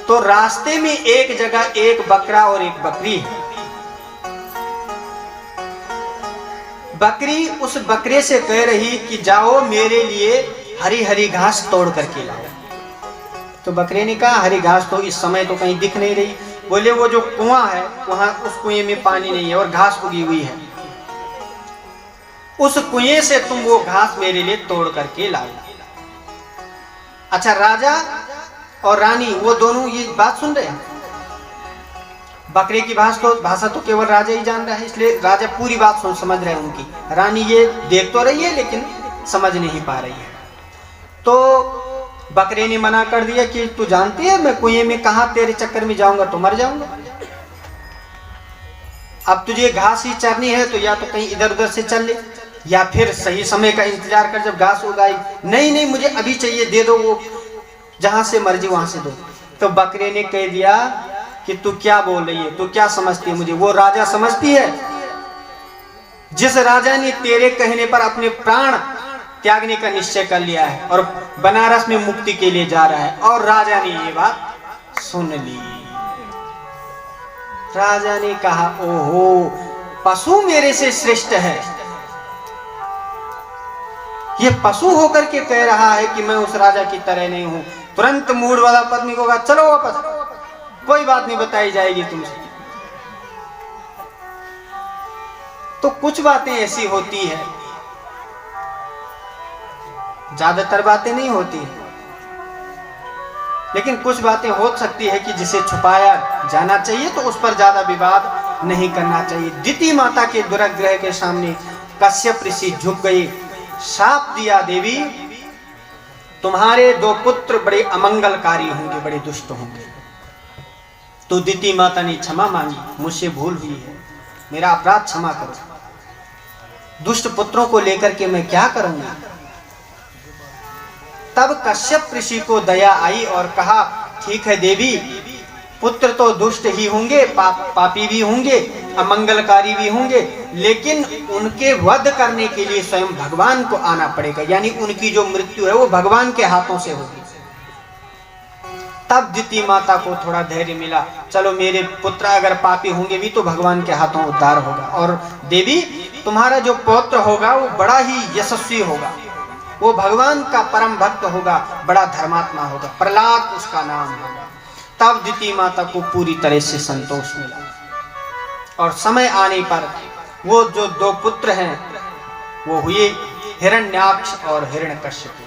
तो रास्ते में एक जगह एक बकरा और एक बकरी है। बकरी उस बकरे से कह रही कि जाओ मेरे लिए हरी हरी घास तोड़ करके लाओ। तो बकरे ने कहा हरी घास तो इस समय तो कहीं दिख नहीं रही। बोले वो जो कुआं है वहां, उस कुएं में पानी नहीं है और घास उगी हुई है, उस कुएं से तुम वो घास मेरे लिए तोड़ करके लाओ। अच्छा, राजा और रानी वो दोनों ये बात सुन रहे हैं। बकरे की भाषा तो केवल राजा ही जान रहा है, इसलिए राजा पूरी बात समझ रहे हैं उनकी। रानी ये देख तो रही है लेकिन समझ नहीं पा रही है। तो बकरे ने मना कर दिया कि तू जानती है मैं कुएं में कहां तेरे चक्कर में जाऊंगा तो मर जाऊंगा। अब तुझे घास ही चरनी है तो या तो कहीं इधर उधर से चल ले या फिर सही समय का इंतजार कर जब घास उगाई। नहीं नहीं मुझे अभी चाहिए, दे दो, वो जहां से मर्जी वहां से दो। तो बकरे ने कह दिया कि तू क्या बोल रही है, तू क्या समझती है मुझे? वो राजा समझती है जिस राजा ने तेरे कहने पर अपने प्राण त्यागने का निश्चय कर लिया है और बनारस में मुक्ति के लिए जा रहा है। और राजा ने ये बात सुन ली। राजा ने कहा ओहो, पशु मेरे से श्रेष्ठ है। ये पशु होकर के कह रहा है कि मैं उस राजा की तरह नहीं हूं। तुरंत मूड वाला पत्नी को कहा चलो वापस, कोई बात नहीं बताई जाएगी तुमसे। तो कुछ बातें ऐसी होती है, ज्यादातर बातें नहीं होती, लेकिन कुछ बातें हो सकती है कि जिसे छुपाया जाना चाहिए तो उस पर ज्यादा विवाद नहीं करना चाहिए। दिति माता के दुराग्रह के सामने कश्यप ऋषि झुक गए, शाप दिया देवी तुम्हारे 2 पुत्र बड़े अमंगलकारी होंगे, बड़े दुष्ट होंगे। तो दिति माता ने क्षमा मांगी, मुझसे भूल हुई है, मेरा अपराध क्षमा करो। दुष्ट पुत्रों को लेकर के मैं क्या करूंगा? तब कश्यप ऋषि को दया आई और कहा ठीक है देवी, पुत्र तो दुष्ट ही होंगे, पापी भी होंगे, अमंगलकारी भी होंगे, लेकिन उनके वध करने के लिए स्वयं भगवान को आना पड़ेगा, यानी उनकी जो मृत्यु है वो भगवान के हाथों से होगी। तब दिति माता को थोड़ा धैर्य मिला, चलो मेरे पुत्र अगर पापी होंगे भी तो भगवान के हाथों उद्धार होगा। और देवी तुम्हारा जो पौत्र होगा वो बड़ा ही यशस्वी होगा, वो भगवान का परम भक्त होगा, बड़ा धर्मात्मा होगा, प्रहलाद उसका नाम होगा। तब दिति माता को पूरी तरह से संतोष मिला और समय आने पर वो जो 2 पुत्र हैं वो हुए हिरण्याक्ष और हिरण्यकश्यप।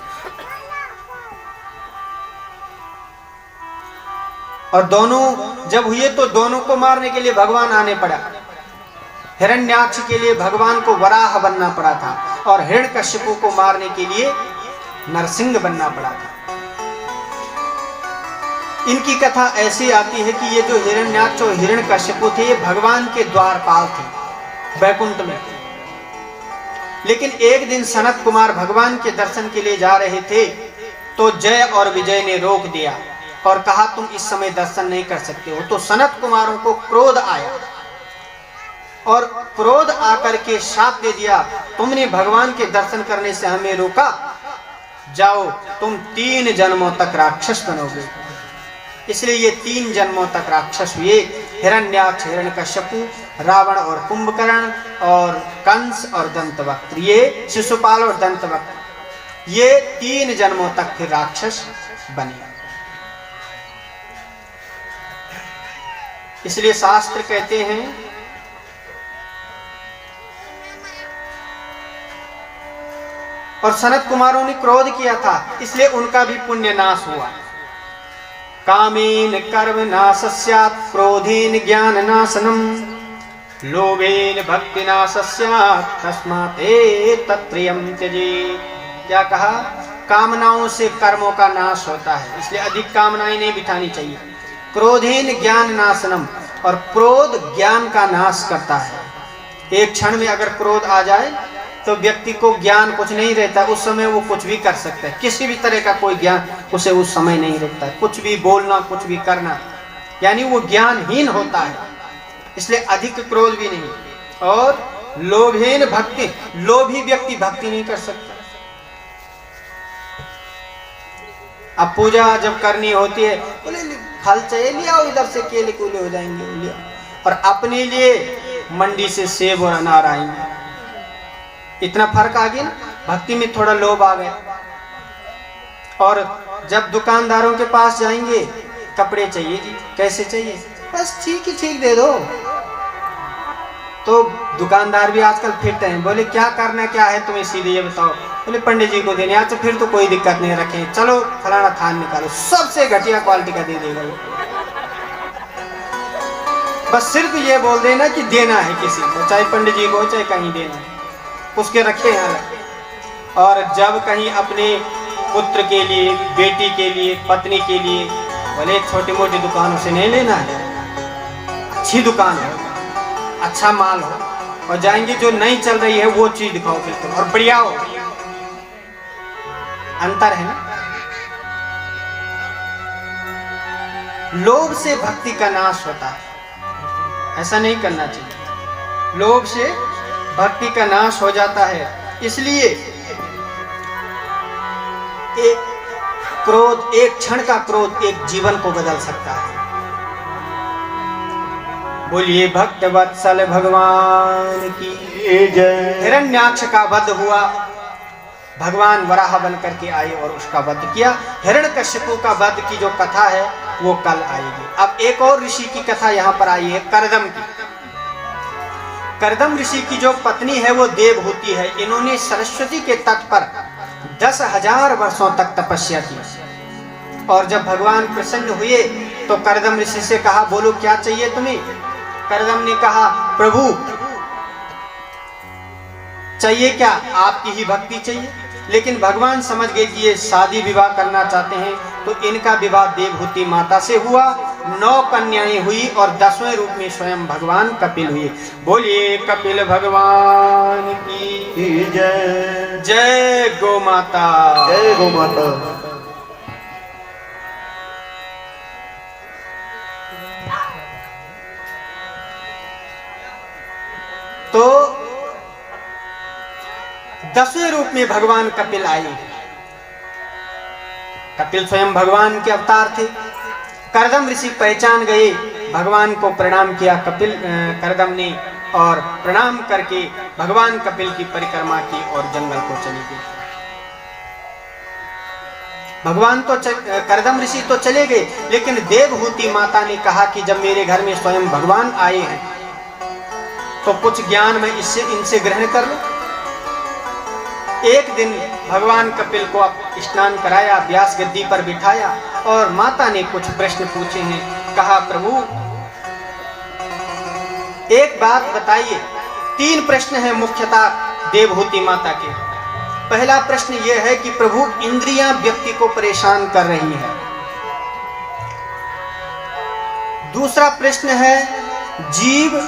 और दोनों जब हुए तो दोनों को मारने के लिए भगवान आने पड़ा। हिरण्याक्ष के लिए भगवान को वराह बनना पड़ा था और हिरण्यकश्यप को मारने के लिए नरसिंह बनना पड़ा था। इनकी कथा ऐसी आती है कि ये जो हिरण्याक्ष और हिरण्यकश्यप थे ये भगवान के द्वारपाल थे वैकुंठ में। लेकिन एक दिन सनत कुमार भगवान के दर्शन के लिए जा रहे थे तो जय और विजय ने रोक दिया और कहा तुम इस समय दर्शन नहीं कर सकते हो। तो सनत कुमारों को क्रोध आया और क्रोध आकर के शाप दे दिया, तुमने भगवान के दर्शन करने से हमें रोका, जाओ तुम 3 जन्मों तक राक्षस बनोगे। इसलिए ये 3 जन्मों तक राक्षस हुए, हिरण्याक्ष, हिरण्यकश्यपु, रावण और कुंभकर्ण और कंस और दंतवक्त्र, ये शिशुपाल और दंतवक्त्र, ये 3 जन्मों तक फिर राक्षस बने। इसलिए शास्त्र कहते हैं और सनत कुमारों ने क्रोध किया था इसलिए उनका भी पुण्य नाश हुआ। कामेन कर्म नाशस्यात्, क्रोधेन ज्ञान नाशनम, लोभेन भक्ति नाशस्यात्, तस्मात् एतत्त्रयं त्यजे। क्या कहा? कामनाओं से कर्मों का नाश होता है, इसलिए अधिक कामनाएं नहीं बिठानी चाहिए। क्रोधेन ज्ञान नाशनम, और क्रोध ज्ञान का नाश करता है। एक क्षण में अगर क्रोध आ जाए तो व्यक्ति को ज्ञान कुछ नहीं रहता, उस समय वो कुछ भी कर सकता है, किसी भी तरह का कोई ज्ञान उसे उस समय नहीं रहता है, कुछ भी बोलना कुछ भी करना, यानी वो ज्ञानहीन होता है। इसलिए अधिक क्रोध भी नहीं। और लोभेन भक्ति, लोभी व्यक्ति भक्ति नहीं कर सकता। अब पूजा जब करनी होती है बोले फल चाहिए, लिया इधर से केले कूले हो जाएंगे, लिया, और अपने लिए मंडी से सेब और अनार आएंगे। इतना फर्क आ गया ना, भक्ति में थोड़ा लोभ आ गया। और जब दुकानदारों के पास जाएंगे, कपड़े चाहिए जी, कैसे चाहिए? बस ठीक ही ठीक दे दो। तो दुकानदार भी आजकल फिट हैं, बोले क्या करना क्या है तुम्हें, सीधे ये बताओ। बोले पंडित जी को देने, अच्छा फिर तो कोई दिक्कत नहीं, रखें, चलो फलाना थान निकालो, सबसे घटिया क्वालिटी का दे देगा वो। बस सिर्फ ये बोल देना कि देना है किसी को, चाहे पंडित जी को चाहे कहीं देना है, उसके रखे हैं। और जब कहीं अपने पुत्र के लिए, बेटी के लिए, पत्नी के लिए, भले छोटी मोटी दुकानों से नहीं लेना है, अच्छी दुकान हो, अच्छा माल हो, और जाएंगे जो नहीं चल रही है वो चीज दिखाओ बिल्कुल, और बढ़िया हो। अंतर है ना। लोभ से भक्ति का नाश होता है, ऐसा नहीं करना चाहिए। लोभ से भक्ति का नाश हो जाता है। इसलिए एक क्रोध, एक क्षण का क्रोध एक जीवन को बदल सकता है। बोलिए भक्त वत्सल भगवान की जय। हिरण्याक्ष का वध हुआ, भगवान वराह बन करके आए और उसका वध किया। हिरण्यकश्यपु का वध की जो कथा है वो कल आएगी। अब एक और ऋषि की कथा यहाँ पर आई है, करदम की। करदम ऋषि की जो पत्नी है वो देवहूति है। इन्होंने सरस्वती के तट पर 10,000 वर्षों तक तपस्या की, और जब भगवान प्रसन्न हुए तो करदम ऋषि से कहा, बोलो क्या चाहिए तुम्हें। करदम ने कहा, प्रभु चाहिए क्या, आपकी ही भक्ति चाहिए। लेकिन भगवान समझ गए कि ये शादी विवाह करना चाहते हैं, तो इनका विवाह देवहूति माता से हुआ। 9 कन्याएं हुई और 10वें रूप में स्वयं भगवान कपिल हुए। बोलिए कपिल भगवान की जय। जय गौ माता। जय गौ माता। तो 10वें रूप में भगवान कपिल आए। कपिल स्वयं भगवान के अवतार थे। करदम ऋषि पहचान गए, भगवान को प्रणाम किया करदम ने, और प्रणाम करके भगवान कपिल की परिक्रमा की और जंगल को चले गए। भगवान तो करदम ऋषि तो चले गए, लेकिन देवहूति माता ने कहा कि जब मेरे घर में स्वयं भगवान आए हैं तो कुछ ज्ञान मैं इनसे ग्रहण कर लूं। एक दिन भगवान कपिल को स्नान कराया, व्यास गद्दी पर बिठाया, और माता ने कुछ प्रश्न पूछे हैं। कहा, प्रभु एक बात बताइए। 3 प्रश्न हैं मुख्यतः देवहूति माता के। पहला प्रश्न यह है कि प्रभु, इंद्रियां व्यक्ति को परेशान कर रही हैं। दूसरा प्रश्न है, जीव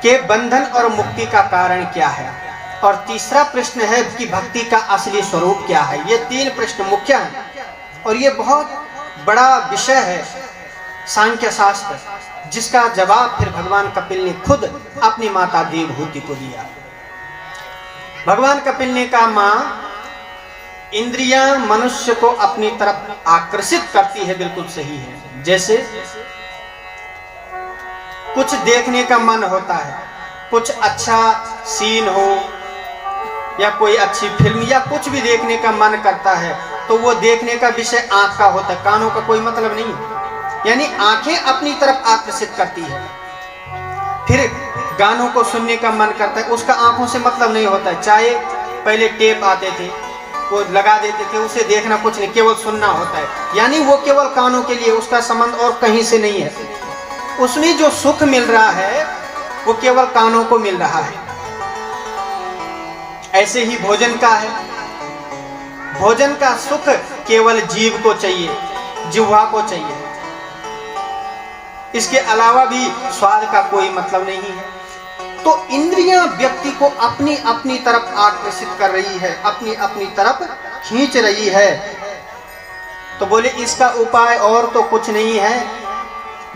के बंधन और मुक्ति का कारण क्या है। और तीसरा प्रश्न है कि भक्ति का असली स्वरूप क्या है। ये 3 प्रश्न मुख्य हैं, और ये बहुत बड़ा विषय है सांख्य शास्त्र, जिसका जवाब फिर भगवान कपिल ने खुद अपनी माता देवहूति को दिया। भगवान कपिल ने कहा, माँ, इंद्रियां मनुष्य को अपनी तरफ आकर्षित करती है, बिल्कुल सही है। जैसे कुछ देखने का मन होता है, कुछ अच्छा सीन हो या कोई अच्छी फिल्म या कुछ भी देखने का मन करता है, तो वो देखने का विषय आंख का होता है, कानों का कोई मतलब नहीं। यानी आंखें अपनी तरफ आकर्षित करती है। फिर गानों को सुनने का मन करता है, उसका आंखों से मतलब नहीं होता है। चाहे पहले टेप आते थे, वो लगा देते थे, उसे देखना कुछ नहीं, केवल सुनना होता है। यानी वो केवल कानों के लिए, उसका संबंध और कहीं से नहीं है। उसमें जो सुख मिल रहा है वो केवल कानों को मिल रहा है। ऐसे ही भोजन का है, भोजन का सुख केवल जीव को चाहिए, जिह्वा को चाहिए। इसके अलावा भी स्वाद का कोई मतलब नहीं है। तो इंद्रियां व्यक्ति को अपनी अपनी तरफ आकर्षित कर रही है, अपनी अपनी तरफ खींच रही है। तो बोले इसका उपाय और तो कुछ नहीं है,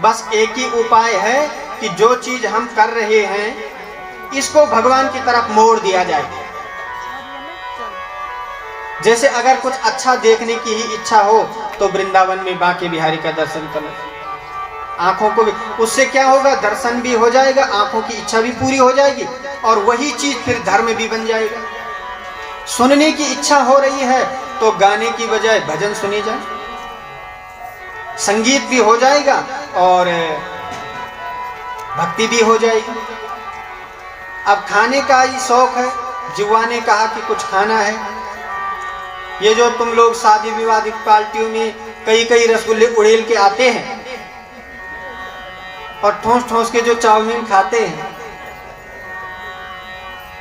बस एक ही उपाय है कि जो चीज हम कर रहे हैं इसको भगवान की तरफ मोड़ दिया जाए। जैसे अगर कुछ अच्छा देखने की ही इच्छा हो तो वृंदावन में बांके बिहारी का दर्शन कर लो, आंखों को भी, उससे क्या होगा, दर्शन भी हो जाएगा, आंखों की इच्छा भी पूरी हो जाएगी, और वही चीज फिर धर्म भी बन जाएगा। सुनने की इच्छा हो रही है तो गाने की बजाय भजन सुनी जाए, संगीत भी हो जाएगा और भक्ति भी हो जाएगी। अब खाने का ही शौक है जिह्वा ने कहा कि कुछ खाना है। ये जो तुम लोग शादी विवाह पार्टियों में कई कई रसगुल्ले उड़ेल के आते हैं और ठोस ठोस के जो चाउमीन खाते हैं,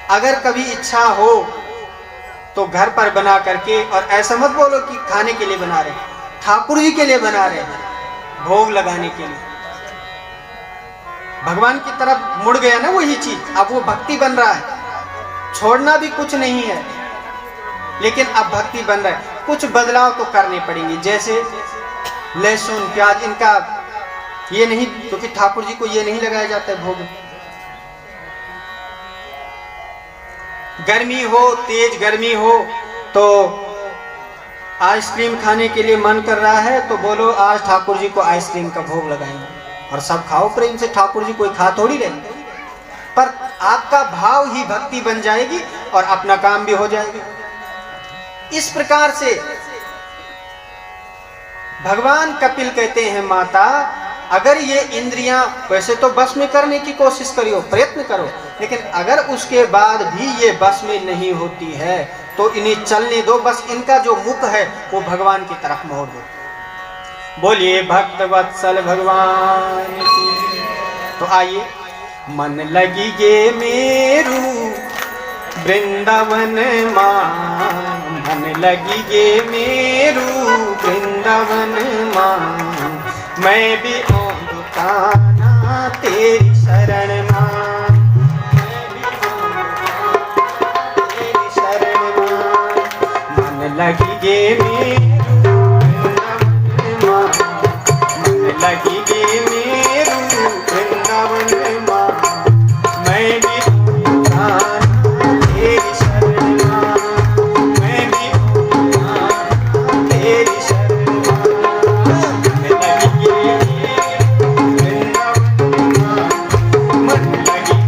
अगर कभी इच्छा हो तो घर पर बना करके, और ऐसा मत बोलो कि खाने के लिए बना रहे, ठाकुर जी के लिए बना रहे, भोग लगाने के लिए। भगवान की तरफ मुड़ गया ना वही चीज, अब वो भक्ति बन रहा है। छोड़ना भी कुछ नहीं है, लेकिन अब भक्ति बन रहा है। कुछ बदलाव तो करने पड़ेंगे, जैसे लहसुन प्याज इनका ये नहीं, क्योंकि ठाकुर जी को ये नहीं लगाया जाता है भोग। गर्मी हो, तेज गर्मी हो, तो आइसक्रीम खाने के लिए मन कर रहा है तो बोलो आज ठाकुर जी को आइसक्रीम का भोग लगाएंगे, और सब खाओ प्रेम से। ठाकुर जी कोई खा थोड़ी रहे, पर आपका भाव ही भक्ति बन जाएगी और अपना काम भी हो जाएगा। इस प्रकार से भगवान कपिल कहते हैं, माता अगर ये इंद्रियां वैसे तो बस में करने की कोशिश करियो, प्रयत्न करो, लेकिन अगर उसके बाद भी ये बस में नहीं होती है तो इन्हें चलने दो। बस इनका जो मुख है वो भगवान की तरफ मोड़ दो। बोलिए भक्त वत्सल भगवान की। तो आइए, मन लगी गे मेरू वृंदावन मां, मन लगी गे मेरू वृंदावन मां, मैं भी आऊं कान्हा तेरी शरण मां, मैं भी आऊं तेरी शरण मां, मन लगी गे मेरू वृंदावन मां, मन लगी गे मेरू वृंदावन मां, मैं भी आऊं कान्हा तेरी शरण मां, मैं भी आऊं कान्हा तेरी शरण मां, मन लगी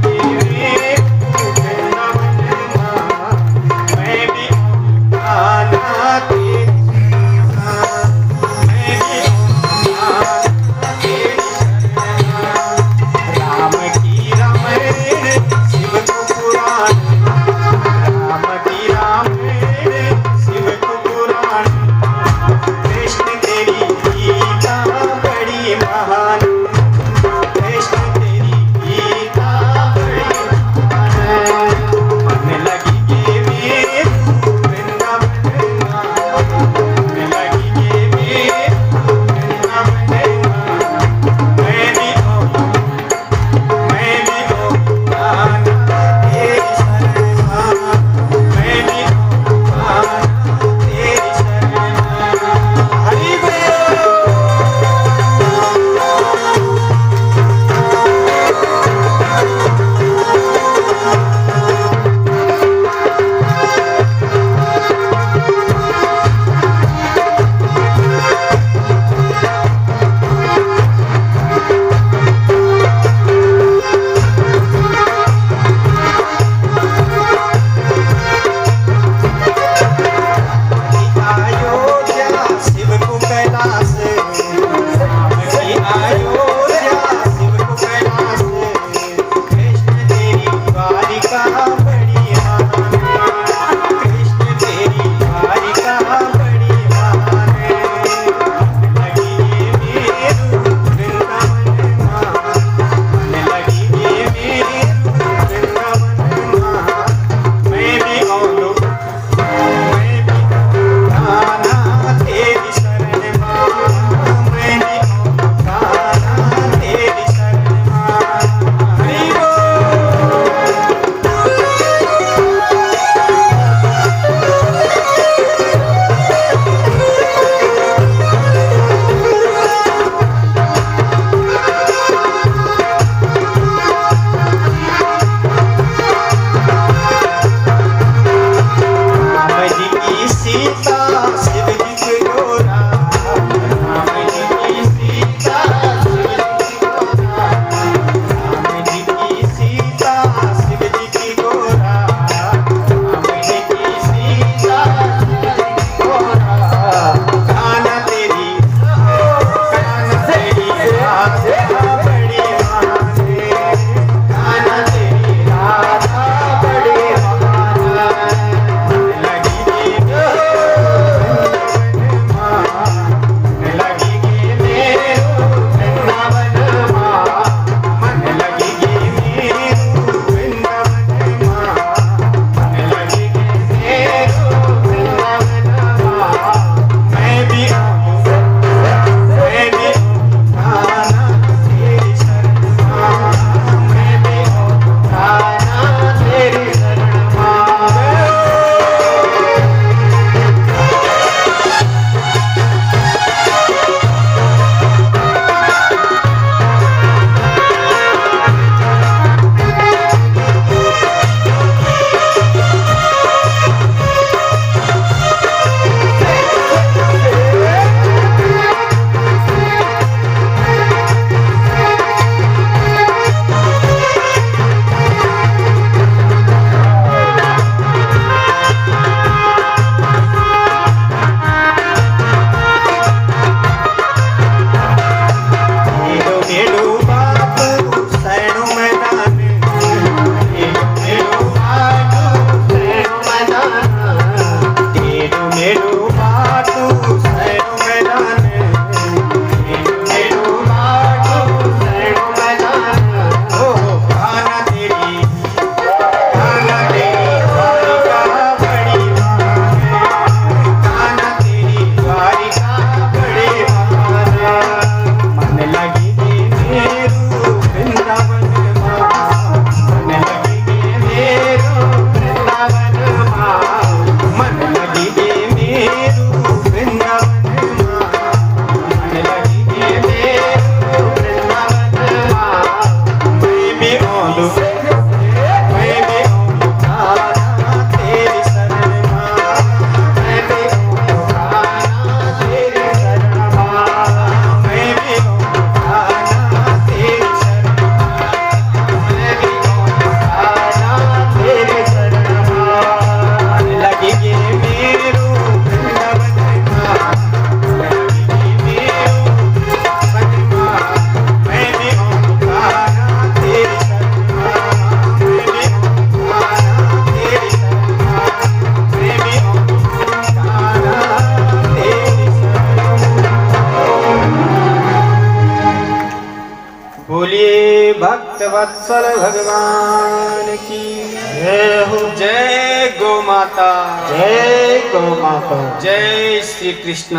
भक्त वत्सल भगवान की जय हो। जय गो माता, जय गौ माता। जय श्री कृष्ण।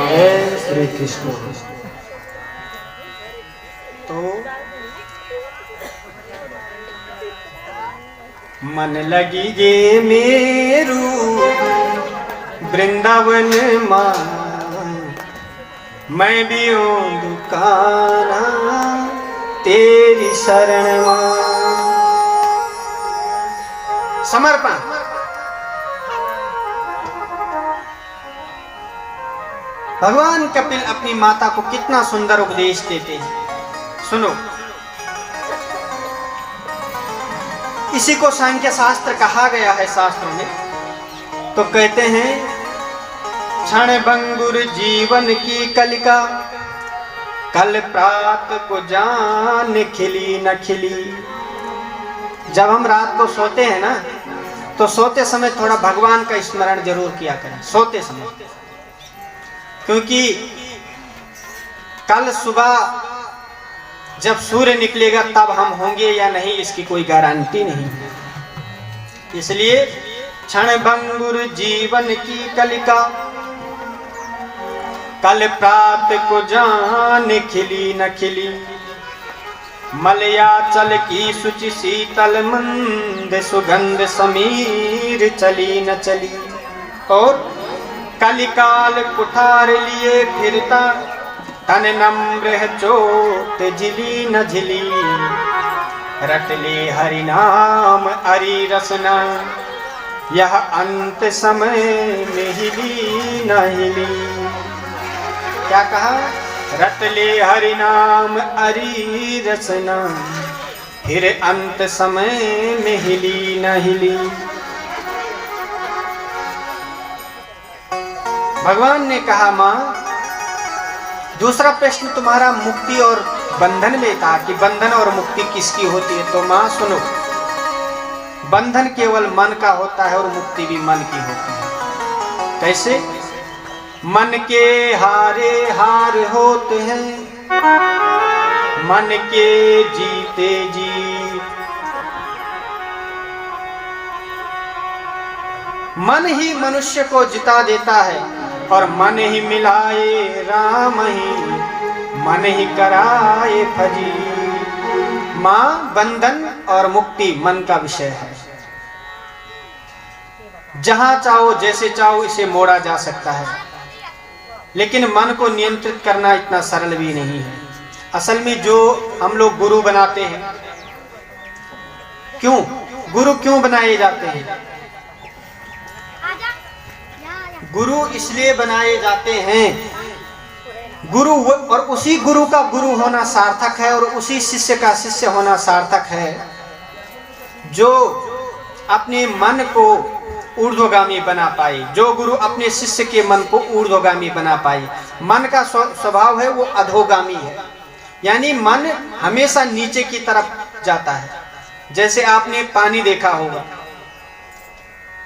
जय श्री कृष्ण। तो मन लगी गे मेरू वृंदावन माँ, मैं भी हूँ दुकाना तेरी शरण माँ। समर्पण। भगवान कपिल अपनी माता को कितना सुंदर उपदेश देते हैं, सुनो। इसी को सांख्य शास्त्र कहा गया है शास्त्रों में। तो कहते हैं क्षण भंगुर जीवन की कलिका, कल प्रात को जान खिली न खिली। जब हम रात को सोते हैं ना, तो सोते समय थोड़ा भगवान का स्मरण जरूर किया करें सोते समय, क्योंकि कल सुबह जब सूर्य निकलेगा तब हम होंगे या नहीं इसकी कोई गारंटी नहीं है। इसलिए क्षण भंगुर जीवन की कलिका, कल प्रात को जान खिली न खिली। मलयाचल की शुचि शीतल मंद सुगंध समीर चली न चली। और कलिकाल कुठार लिए फिरता, तन नम्र चोट झिली न झिली। रटले हरि नाम अरि रसना, यह अंत समय में हिली न हिली। क्या कहा? रटले हरि नाम अरि रसना, फिर अंत समय में हिली न हिली। भगवान ने कहा माँ, दूसरा प्रश्न तुम्हारा मुक्ति और बंधन में था कि बंधन और मुक्ति किसकी होती है। तो माँ सुनो, बंधन केवल मन का होता है और मुक्ति भी मन की होती है। कैसे? मन के हारे हार होते हैं, मन के जीते जीत। मन ही मनुष्य को जिता देता है और मन ही मिलाए राम ही, मन ही कराए फजी। मां, बंधन और मुक्ति मन का विषय है। जहां चाहो जैसे चाहो इसे मोड़ा जा सकता है, लेकिन मन को नियंत्रित करना इतना सरल भी नहीं है। असल में जो हम लोग गुरु बनाते हैं, क्यों गुरु क्यों बनाए जाते हैं? गुरु इसलिए बनाए जाते हैं, गुरु और उसी गुरु का गुरु होना सार्थक है और उसी शिष्य का शिष्य होना सार्थक है जो अपने मन को ऊर्ध्वगामी बना पाए, जो गुरु अपने शिष्य के मन को ऊर्ध्वगामी बना पाए। मन का स्वभाव है वो अधोगामी है, यानी मन हमेशा नीचे की तरफ जाता है। जैसे आपने पानी देखा होगा,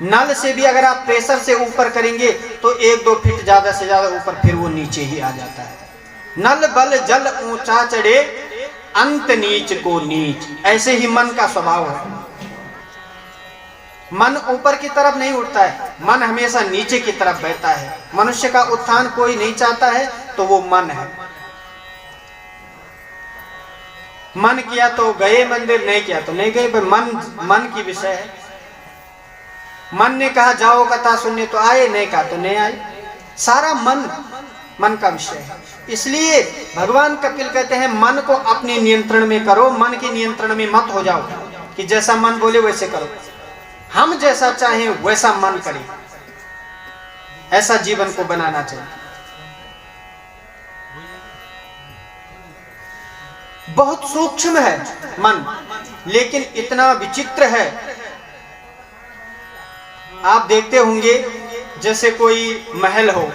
नल से भी अगर आप प्रेशर से ऊपर करेंगे तो 1-2 फीट ज्यादा से ज्यादा ऊपर, फिर वो नीचे ही आ जाता है। नल बल जल ऊंचा चढ़े, अंत नीच को नीच। ऐसे ही मन का स्वभाव है। मन ऊपर की तरफ नहीं उठता है, मन हमेशा नीचे की तरफ बहता है। मनुष्य का उत्थान कोई नहीं चाहता है तो वो मन है। मन किया तो गए मंदिर, नहीं किया तो नहीं गए। मन की विषय है। मन ने कहा जाओ कथा सुनने तो आए, नहीं कहा तो नहीं आए। सारा मन का विषय है। इसलिए भगवान कपिल कहते हैं मन को अपने नियंत्रण में करो, मन के नियंत्रण में मत हो जाओ कि जैसा मन बोले वैसे करो। हम जैसा चाहें वैसा मन करें, ऐसा जीवन को बनाना चाहिए। बहुत सूक्ष्म है मन, लेकिन इतना विचित्र है। आप देखते होंगे जैसे कोई महल हो,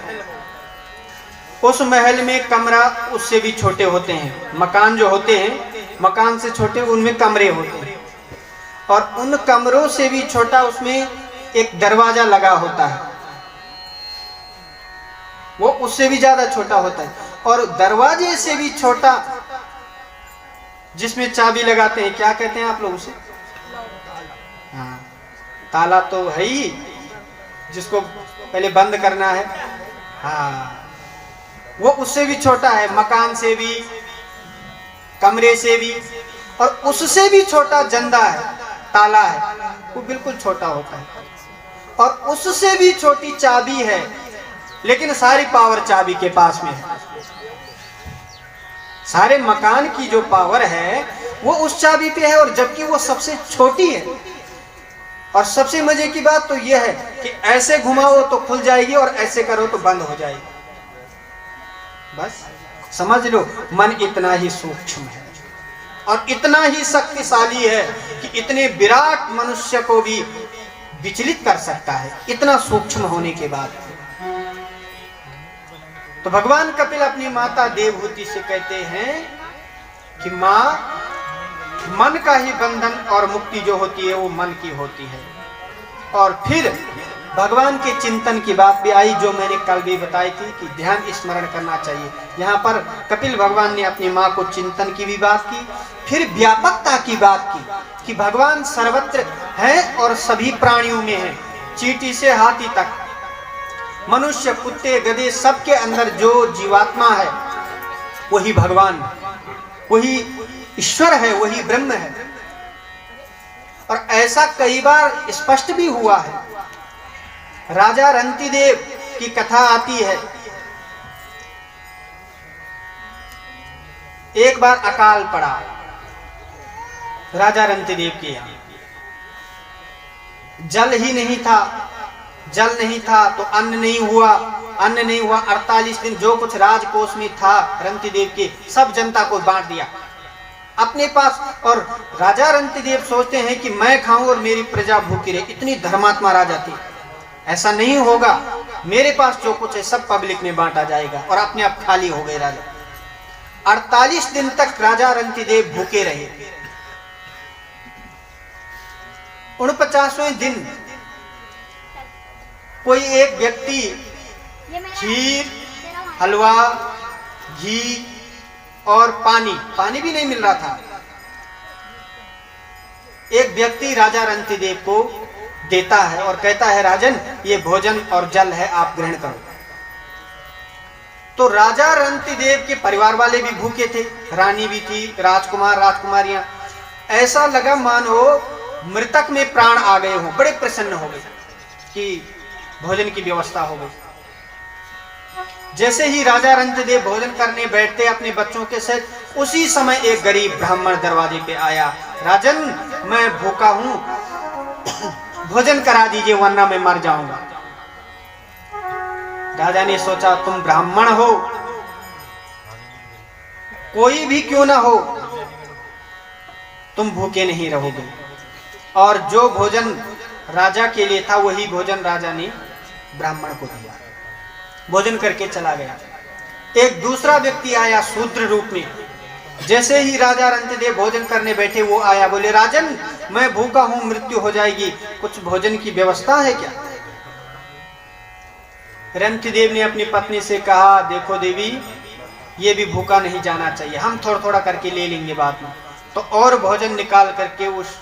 उस महल में कमरा उससे भी छोटे होते हैं। मकान जो होते हैं, मकान से छोटे उनमें कमरे होते हैं, और उन कमरों से भी छोटा उसमें एक दरवाजा लगा होता है, वो उससे भी ज्यादा छोटा होता है। और दरवाजे से भी छोटा जिसमें चाबी लगाते हैं, क्या कहते हैं आप लोग उसे? हाँ, ताला तो है ही, जिसको पहले बंद करना है। हाँ, वो उससे भी छोटा है, मकान से भी, कमरे से भी, और उससे भी छोटा जंदा है, ताला है, वो बिल्कुल छोटा होता है। और उससे भी छोटी चाबी है, लेकिन सारी पावर चाबी के पास में है। सारे मकान की जो पावर है वो उस चाबी पे है, और जबकि वो सबसे छोटी है। और सबसे मजे की बात तो यह है कि ऐसे घुमाओ तो खुल जाएगी और ऐसे करो तो बंद हो जाएगी। बस समझ लो, मन इतना ही सूक्ष्म है और इतना ही शक्तिशाली है कि इतने विराट मनुष्य को भी विचलित कर सकता है, इतना सूक्ष्म होने के बाद। तो भगवान कपिल अपनी माता देवहूति से कहते हैं कि माँ, मन का ही बंधन और मुक्ति जो होती है वो मन की होती है। और फिर भगवान के चिंतन की बात भी आई, जो मैंने कल भी बताई थी कि ध्यान स्मरण करना चाहिए। यहाँ पर कपिल भगवान ने अपनी माँ को चिंतन की भी बात की, फिर व्यापकता की बात की कि भगवान सर्वत्र है और सभी प्राणियों में है, चींटी से हाथी तक, मनुष्य, कुत्ते, गधे, सबके अंदर जो जीवात्मा है वही भगवान, वही ईश्वर है, वही ब्रह्म है। और ऐसा कई बार स्पष्ट भी हुआ है। राजा रंतिदेव की कथा आती है। एक बार अकाल पड़ा राजा रंतिदेव के यहाँ, जल ही नहीं था, जल नहीं था तो अन्न नहीं हुआ, अन्न नहीं हुआ 48 दिन जो कुछ राजकोष में था रंतिदेव के, सब जनता को बांट दिया अपने पास। और राजा रंतिदेव सोचते हैं कि मैं खाऊं और मेरी प्रजा भूखी रहे, इतनी धर्मात्मा राजा थी। ऐसा नहीं होगा, मेरे पास जो कुछ है सब पब्लिक में बांटा जाएगा, और अपने आप खाली हो गए राजा। 48 दिन तक राजा रंतिदेव भूखे रहे। 49वें दिन कोई एक व्यक्ति खीर, हलवा, घी और पानी भी नहीं मिल रहा था, एक व्यक्ति राजा रंतिदेव को देता है और कहता है, राजन ये भोजन और जल है, आप ग्रहण करो। तो राजा रंतिदेव के परिवार वाले भी भूखे थे, रानी भी थी, राजकुमार, राजकुमारियां। ऐसा लगा मानो मृतक में प्राण आ गए हों, बड़े प्रसन्न हो गए कि भोजन की व्यवस्था हो गई। जैसे ही राजा रंतिदेव भोजन करने बैठते अपने बच्चों के साथ, उसी समय एक गरीब ब्राह्मण दरवाजे पे आया, राजन मैं भूखा हूं, भोजन करा दीजिए वरना मैं मर जाऊंगा। राजा ने सोचा, तुम ब्राह्मण हो, कोई भी क्यों ना हो, तुम भूखे नहीं रहोगे। और जो भोजन राजा के लिए था वही भोजन राजा ने ब्राह्मण को दिया, भोजन करके चला गया। एक दूसरा व्यक्ति आया शूद्र रूप में। जैसे ही राजा रंतिदेव भोजन करने बैठे, वो आया, बोले, राजन मैं भूखा हूं, मृत्यु हो जाएगी, कुछ भोजन की व्यवस्था है क्या? रंतिदेव ने अपनी पत्नी से कहा, देखो देवी, ये भी भूखा नहीं जाना चाहिए, हम थोड़ा थोड़ा करके ले लेंगे बाद में। तो और भोजन निकाल करके उस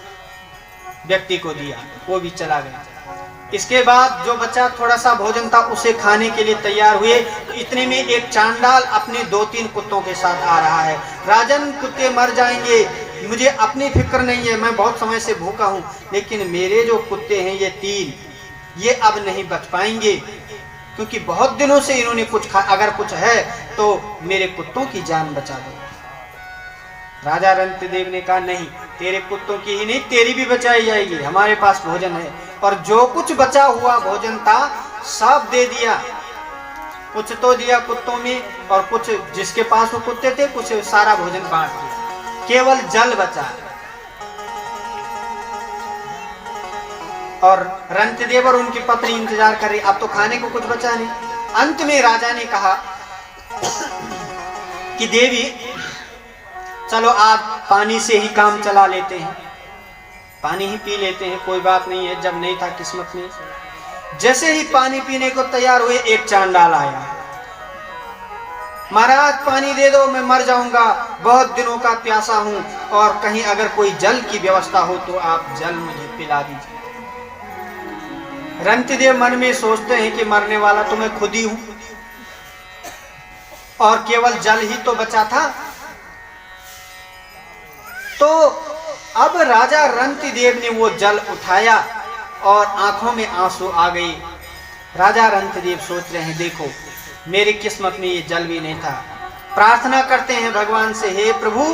व्यक्ति को दिया, वो भी चला गया। इसके बाद जो बचा थोड़ा सा भोजन था उसे खाने के लिए तैयार हुए, तो इतने में एक चांडाल अपने 2-3 कुत्तों के साथ आ रहा है। राजन कुत्ते मर जाएंगे, मुझे अपनी फिक्र नहीं है, मैं बहुत समय से भूखा हूँ, लेकिन मेरे जो कुत्ते हैं ये 3, ये अब नहीं बच पाएंगे, क्योंकि बहुत दिनों से इन्होंने कुछ अगर कुछ है तो मेरे कुत्तों की जान बचा दो। राजा रंतिदेव ने कहा, नहीं, तेरे कुत्तों की ही नहीं, तेरी भी बचाई जाएगी, हमारे पास भोजन है। और जो कुछ बचा हुआ भोजन था सब दे दिया, कुछ तो दिया कुत्तों में और कुछ जिसके पास वो कुत्ते थे, कुछ सारा भोजन बांट दिया, केवल जल बचा। और रंतिदेव और उनकी पत्नी इंतजार कर रही, अब तो खाने को कुछ बचा नहीं। अंत में राजा ने कहा कि देवी चलो आज पानी से ही काम चला लेते हैं, पानी ही पी लेते हैं, कोई बात नहीं है, जब नहीं था किस्मत में। जैसे ही पानी पीने को तैयार हुए, एक चांडाल आया, महाराज पानी दे दो, मैं मर जाऊंगा, बहुत दिनों का प्यासा हूं, और कहीं अगर कोई जल की व्यवस्था हो तो आप जल मुझे पिला दीजिए। रंतिदेव मन में सोचते हैं कि मरने वाला तो मैं खुद ही हूं, और केवल जल ही तो बचा था। तो अब राजा रंतिदेव ने वो जल उठाया और आंखों में आंसू आ गए। राजा रंतिदेव सोच रहे हैं, देखो मेरी किस्मत में ये जल भी नहीं था। प्रार्थना करते हैं भगवान से, हे प्रभु,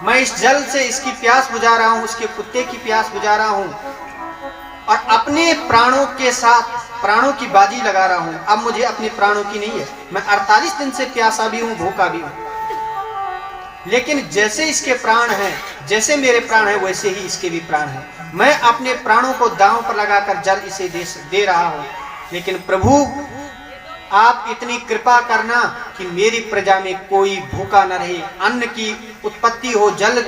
मैं इस जल से इसकी प्यास बुझा रहा हूं, उसके कुत्ते की प्यास बुझा रहा हूं, और अपने प्राणों के साथ प्राणों की बाजी लगा रहा हूं। अब मुझे अपने प्राणों की नहीं है, मैं 48 दिन से प्यासा भी हूं, भूखा भी हूं, लेकिन जैसे इसके प्राण हैं, जैसे मेरे प्राण हैं, वैसे ही इसके भी प्राण हैं। मैं अपने प्राणों को दांव पर लगाकर जल इसे दे रहा हूं, लेकिन प्रभु आप इतनी कृपा करना कि मेरी प्रजा में कोई भूखा न रहे, अन्न की उत्पत्ति हो, जल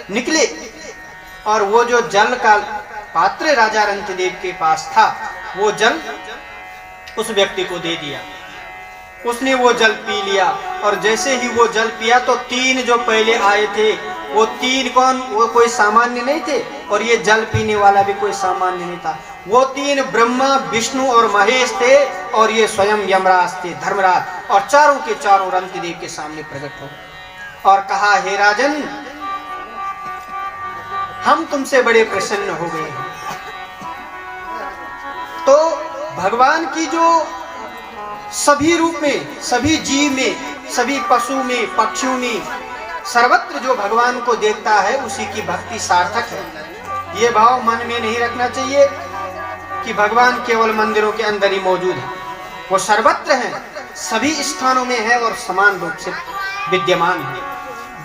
निकले। और वो जो जल का पात्र राजा रंतिदेव के पास था, वो जल उस व्यक्ति को दे दिया। उसने वो जल पी लिया, और जैसे ही वो जल पिया तो 3 जो पहले आए थे, वो 3 कौन, वो कोई सामान्य नहीं थे, और ये जल पीने वाला भी कोई सामान्य नहीं था। वो 3 ब्रह्मा, विष्णु और महेश थे, और ये स्वयं यमराज थे, धर्मराज, और चारों के चारों रंतिदेव के सामने प्रकट हो गए और कहा, हे राजन, हम तुमसे बड़े प्रसन्न हो गए हैं। तो भगवान की जो सभी रूप में, सभी जीव में, सभी पशु में, पक्षियों में, सर्वत्र जो भगवान को देखता है, उसी की भक्ति सार्थक है। ये भाव मन में नहीं रखना चाहिए कि भगवान केवल मंदिरों के अंदर ही मौजूद है। वो सर्वत्र है, सभी स्थानों में है और समान रूप से विद्यमान है।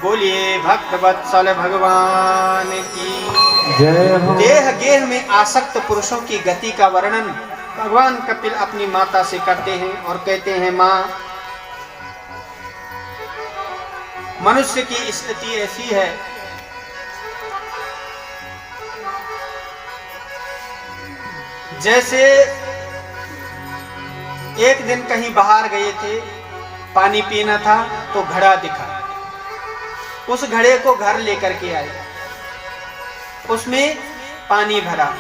बोलिए भक्त वत्सल भगवान की जय हो। देह गेह में आसक्त पुरुषों की गति का वर्णन भगवान कपिल अपनी माता से करते हैं और कहते हैं, माँ, मनुष्य की स्थिति ऐसी है, जैसे एक दिन कहीं बाहर गए थे, पानी पीना था तो घड़ा दिखा, उस घड़े को घर लेकर के आए, उसमें पानी भरा,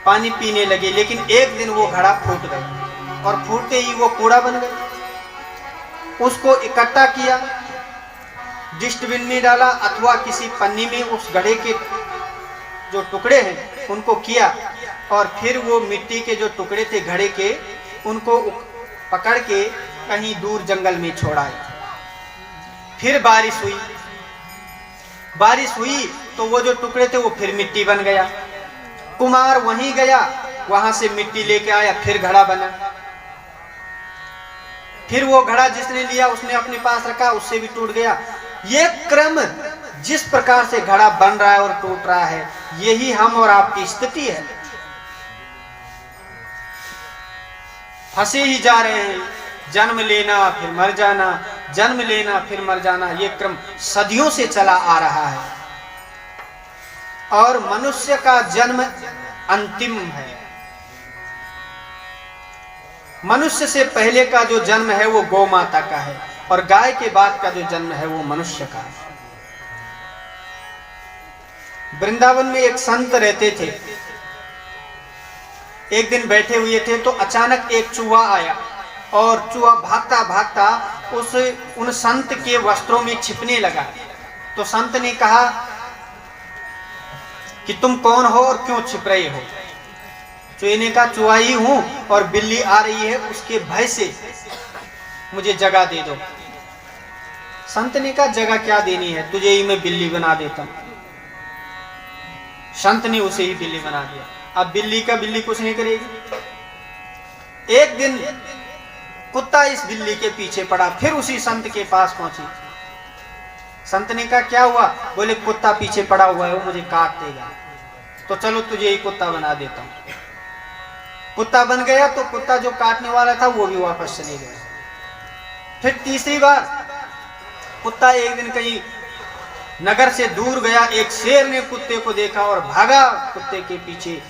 पानी पीने लगे, लेकिन एक दिन वो घड़ा फूट गया, और फूटते ही वो कूड़ा बन गया। उसको इकट्ठा किया, डस्टबिन में डाला, अथवा किसी पन्नी में उस घड़े के जो टुकड़े हैं उनको किया, और फिर वो मिट्टी के जो टुकड़े थे घड़े के, उनको पकड़ के कहीं दूर जंगल में छोड़ाए। फिर बारिश हुई, बारिश हुई तो वो जो टुकड़े थे वो फिर मिट्टी बन गया। कुमार वहीं गया, वहां से मिट्टी लेके आया, फिर घड़ा बना। फिर वो घड़ा जिसने लिया उसने अपने पास रखा, उससे भी टूट गया। ये क्रम जिस प्रकार से घड़ा बन रहा है और टूट रहा है, यही हम और आपकी स्थिति है। फंसे ही जा रहे हैं, जन्म लेना फिर मर जाना, जन्म लेना फिर मर जाना, ये क्रम सदियों से चला आ रहा है। और मनुष्य का जन्म अंतिम है। मनुष्य से पहले का जो जन्म है वो गौ माता का है, और गाय के बाद का जो जन्म है वो मनुष्य का है। वृंदावन में एक संत रहते थे। एक दिन बैठे हुए थे तो अचानक एक चूहा आया, और चूहा भागता भागता उन संत के वस्त्रों में छिपने लगा। तो संत ने कहा कि तुम कौन हो और क्यों छिप रहे हो? चूहे ने कहा, चूहा ही हूं, और बिल्ली आ रही है, उसके भय से मुझे जगह दे दो। संत ने कहा, जगह क्या देनी है, तुझे ही मैं बिल्ली बना देता हूं। संत ने उसे ही बिल्ली बना दिया। अब बिल्ली का बिल्ली कुछ नहीं करेगी। एक दिन कुत्ता इस बिल्ली के पीछे पड़ा, फिर उसी संत के पास पहुंची। संत ने कहा, क्या हुआ? बोले, कुत्ता पीछे पड़ा हुआ है, वो मुझे काट देगा, तो चलो तुझे ही कुत्ता बना देता हूं। कुत्ता बन गया तो कुत्ता जो काटने वाला था वो भी वापस चले गया। फिर तीसरी बार कुत्ता एक दिन कहीं नगर से दूर गया, एक शेर ने कुत्ते को देखा और भागा कुत्ते के पीछे,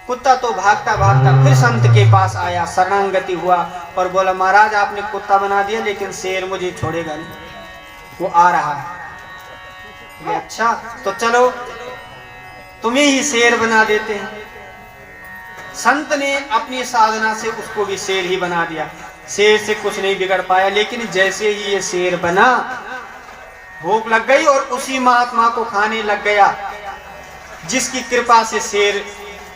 कुत्ता तो भागता भागता फिर संत के पास आया, शरणागति हुआ और बोला, महाराज आपने कुत्ता बना दिया लेकिन शेर मुझे छोड़ेगा नहीं, वो आ रहा है। ये अच्छा, तो चलो तुम्हें ही शेर बना देते हैं। संत ने अपनी साधना से उसको भी शेर ही बना दिया। शेर से कुछ नहीं बिगड़ पाया, लेकिन जैसे ही ये शेर बना, भूख लग गई और उसी महात्मा को खाने लग गया, जिसकी कृपा से शेर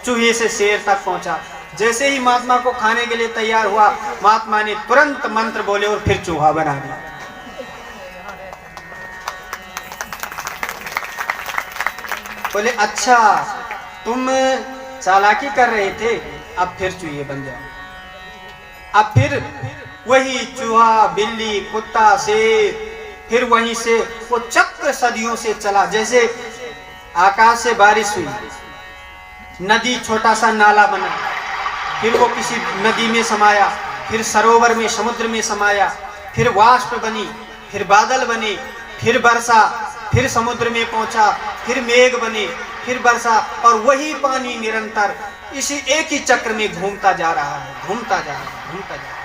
चूहे से शेर तक पहुंचा। जैसे ही महात्मा को खाने के लिए तैयार हुआ, महात्मा ने तुरंत मंत्र बोले और फिर चूहा बना दिया। बोले, अच्छा तुम चालाकी कर रहे थे, अब फिर चूहे बन जाओ। अब फिर वही चूहा, बिल्ली, कुत्ता, शेर, फिर वहीं से वो चक्र सदियों से चला। जैसे आकाश से बारिश हुई, नदी छोटा सा नाला बना, फिर वो किसी नदी में समाया, फिर सरोवर में, समुद्र में समाया, फिर वाष्प बनी, फिर बादल बने, फिर वर्षा, फिर समुद्र में पहुंचा, फिर मेघ बने, फिर वर्षा, और वही पानी निरंतर इसी एक ही चक्र में घूमता जा रहा है, घूमता जा रहा है, घूमता जा रहा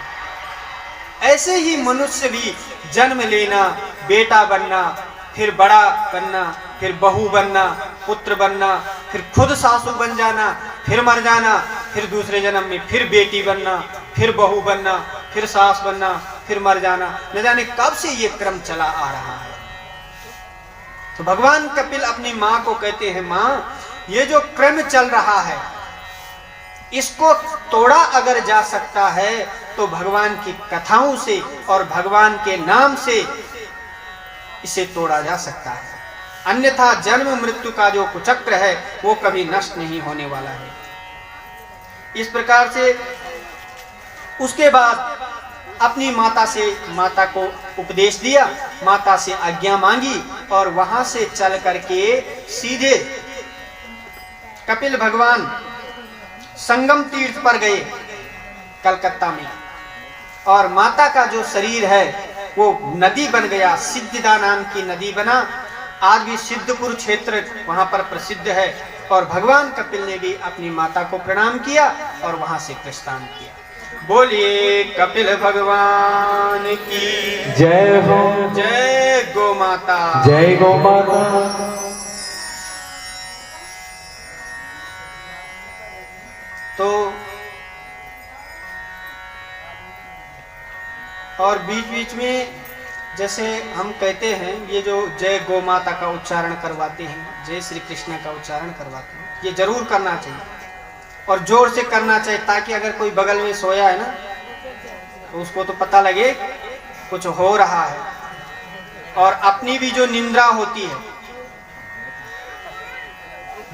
है। ऐसे ही मनुष्य भी जन्म लेना, बेटा बनना, फिर बड़ा बनना, फिर बहू बनना, पुत्र बनना, फिर खुद सासू बन जाना, फिर मर जाना, फिर दूसरे जन्म में फिर बेटी बनना, फिर बहू बनना, फिर सास बनना, फिर मर जाना। न जाने कब से ये क्रम चला आ रहा है। तो भगवान कपिल अपनी माँ को कहते हैं, माँ ये जो क्रम चल रहा है, इसको तोड़ा अगर जा सकता है तो भगवान की कथाओं से और भगवान के नाम से इसे तोड़ा जा सकता है। अन्यथा जन्म मृत्यु का जो कुचक्र है वो कभी नष्ट नहीं होने वाला है। इस प्रकार से उसके बाद अपनी माता को उपदेश दिया, माता से आज्ञा मांगी और वहां से चल करके सीधे कपिल भगवान संगम तीर्थ पर गए कलकत्ता में, और माता का जो शरीर है वो नदी बन गया, सिद्धदा नाम की नदी बना। आज भी सिद्धपुर क्षेत्र वहां पर प्रसिद्ध है, और भगवान कपिल ने भी अपनी माता को प्रणाम किया और वहां से प्रस्थान किया। बोलिए कपिल भगवान की जय हो। जय गो माता, जय गो माता। तो और बीच बीच में जैसे हम कहते हैं, ये जो जय गो माता का उच्चारण करवाते हैं, जय श्री कृष्ण का उच्चारण करवाते हैं, ये जरूर करना चाहिए और जोर से करना चाहिए, ताकि अगर कोई बगल में सोया है ना तो उसको तो पता लगे कुछ हो रहा है। और अपनी भी जो निंद्रा होती है,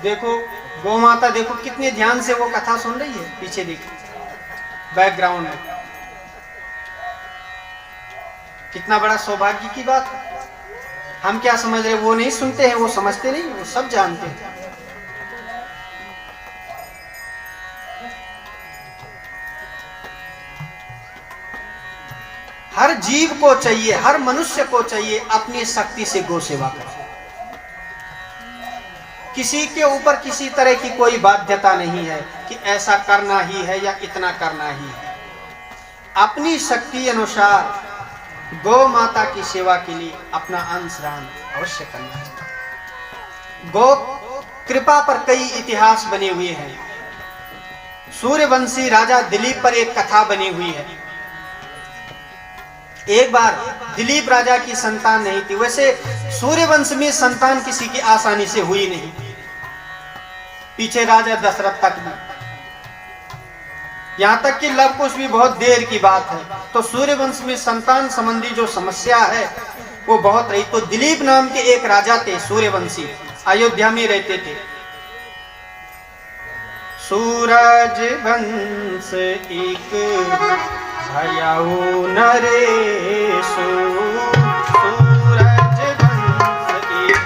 देखो गौ माता, देखो कितने ध्यान से वो कथा सुन रही है, पीछे देखो बैकग्राउंड में, कितना बड़ा सौभाग्य की बात है। हम क्या समझ रहे, वो नहीं सुनते हैं, वो समझते नहीं, वो सब जानते हैं। हर जीव को चाहिए, हर मनुष्य को चाहिए अपनी शक्ति से गौ सेवा करें। किसी के ऊपर किसी तरह की कोई बाध्यता नहीं है कि ऐसा करना ही है या इतना करना ही है। अपनी शक्ति अनुसार गौ माता की सेवा के लिए अपना अंशदान अवश्य करना चाहिए। गौ कृपा पर कई इतिहास बने हुए हैं। सूर्यवंशी राजा दिलीप पर एक कथा बनी हुई है। एक बार दिलीप राजा की संतान नहीं थी। वैसे सूर्यवंश में संतान किसी की आसानी से हुई नहीं, पीछे राजा दशरथ तक भी, यहां तक कि लव कुश भी बहुत देर की बात है। तो सूर्यवंश में संतान संबंधी जो समस्या है वो बहुत रही। तो दिलीप नाम के एक राजा थे सूर्यवंशी, अयोध्या में रहते थे। सूरज वंश एक भयाऊ नरेशु, सूरज वंश एक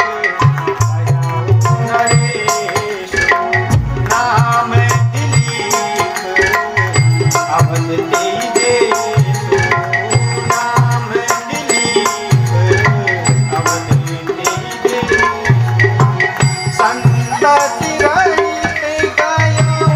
भयाऊ नरेशु, नाम दिलीप अवध तेजेशु, नाम दिलीप अवध तेजेशु, संतति रहित गयो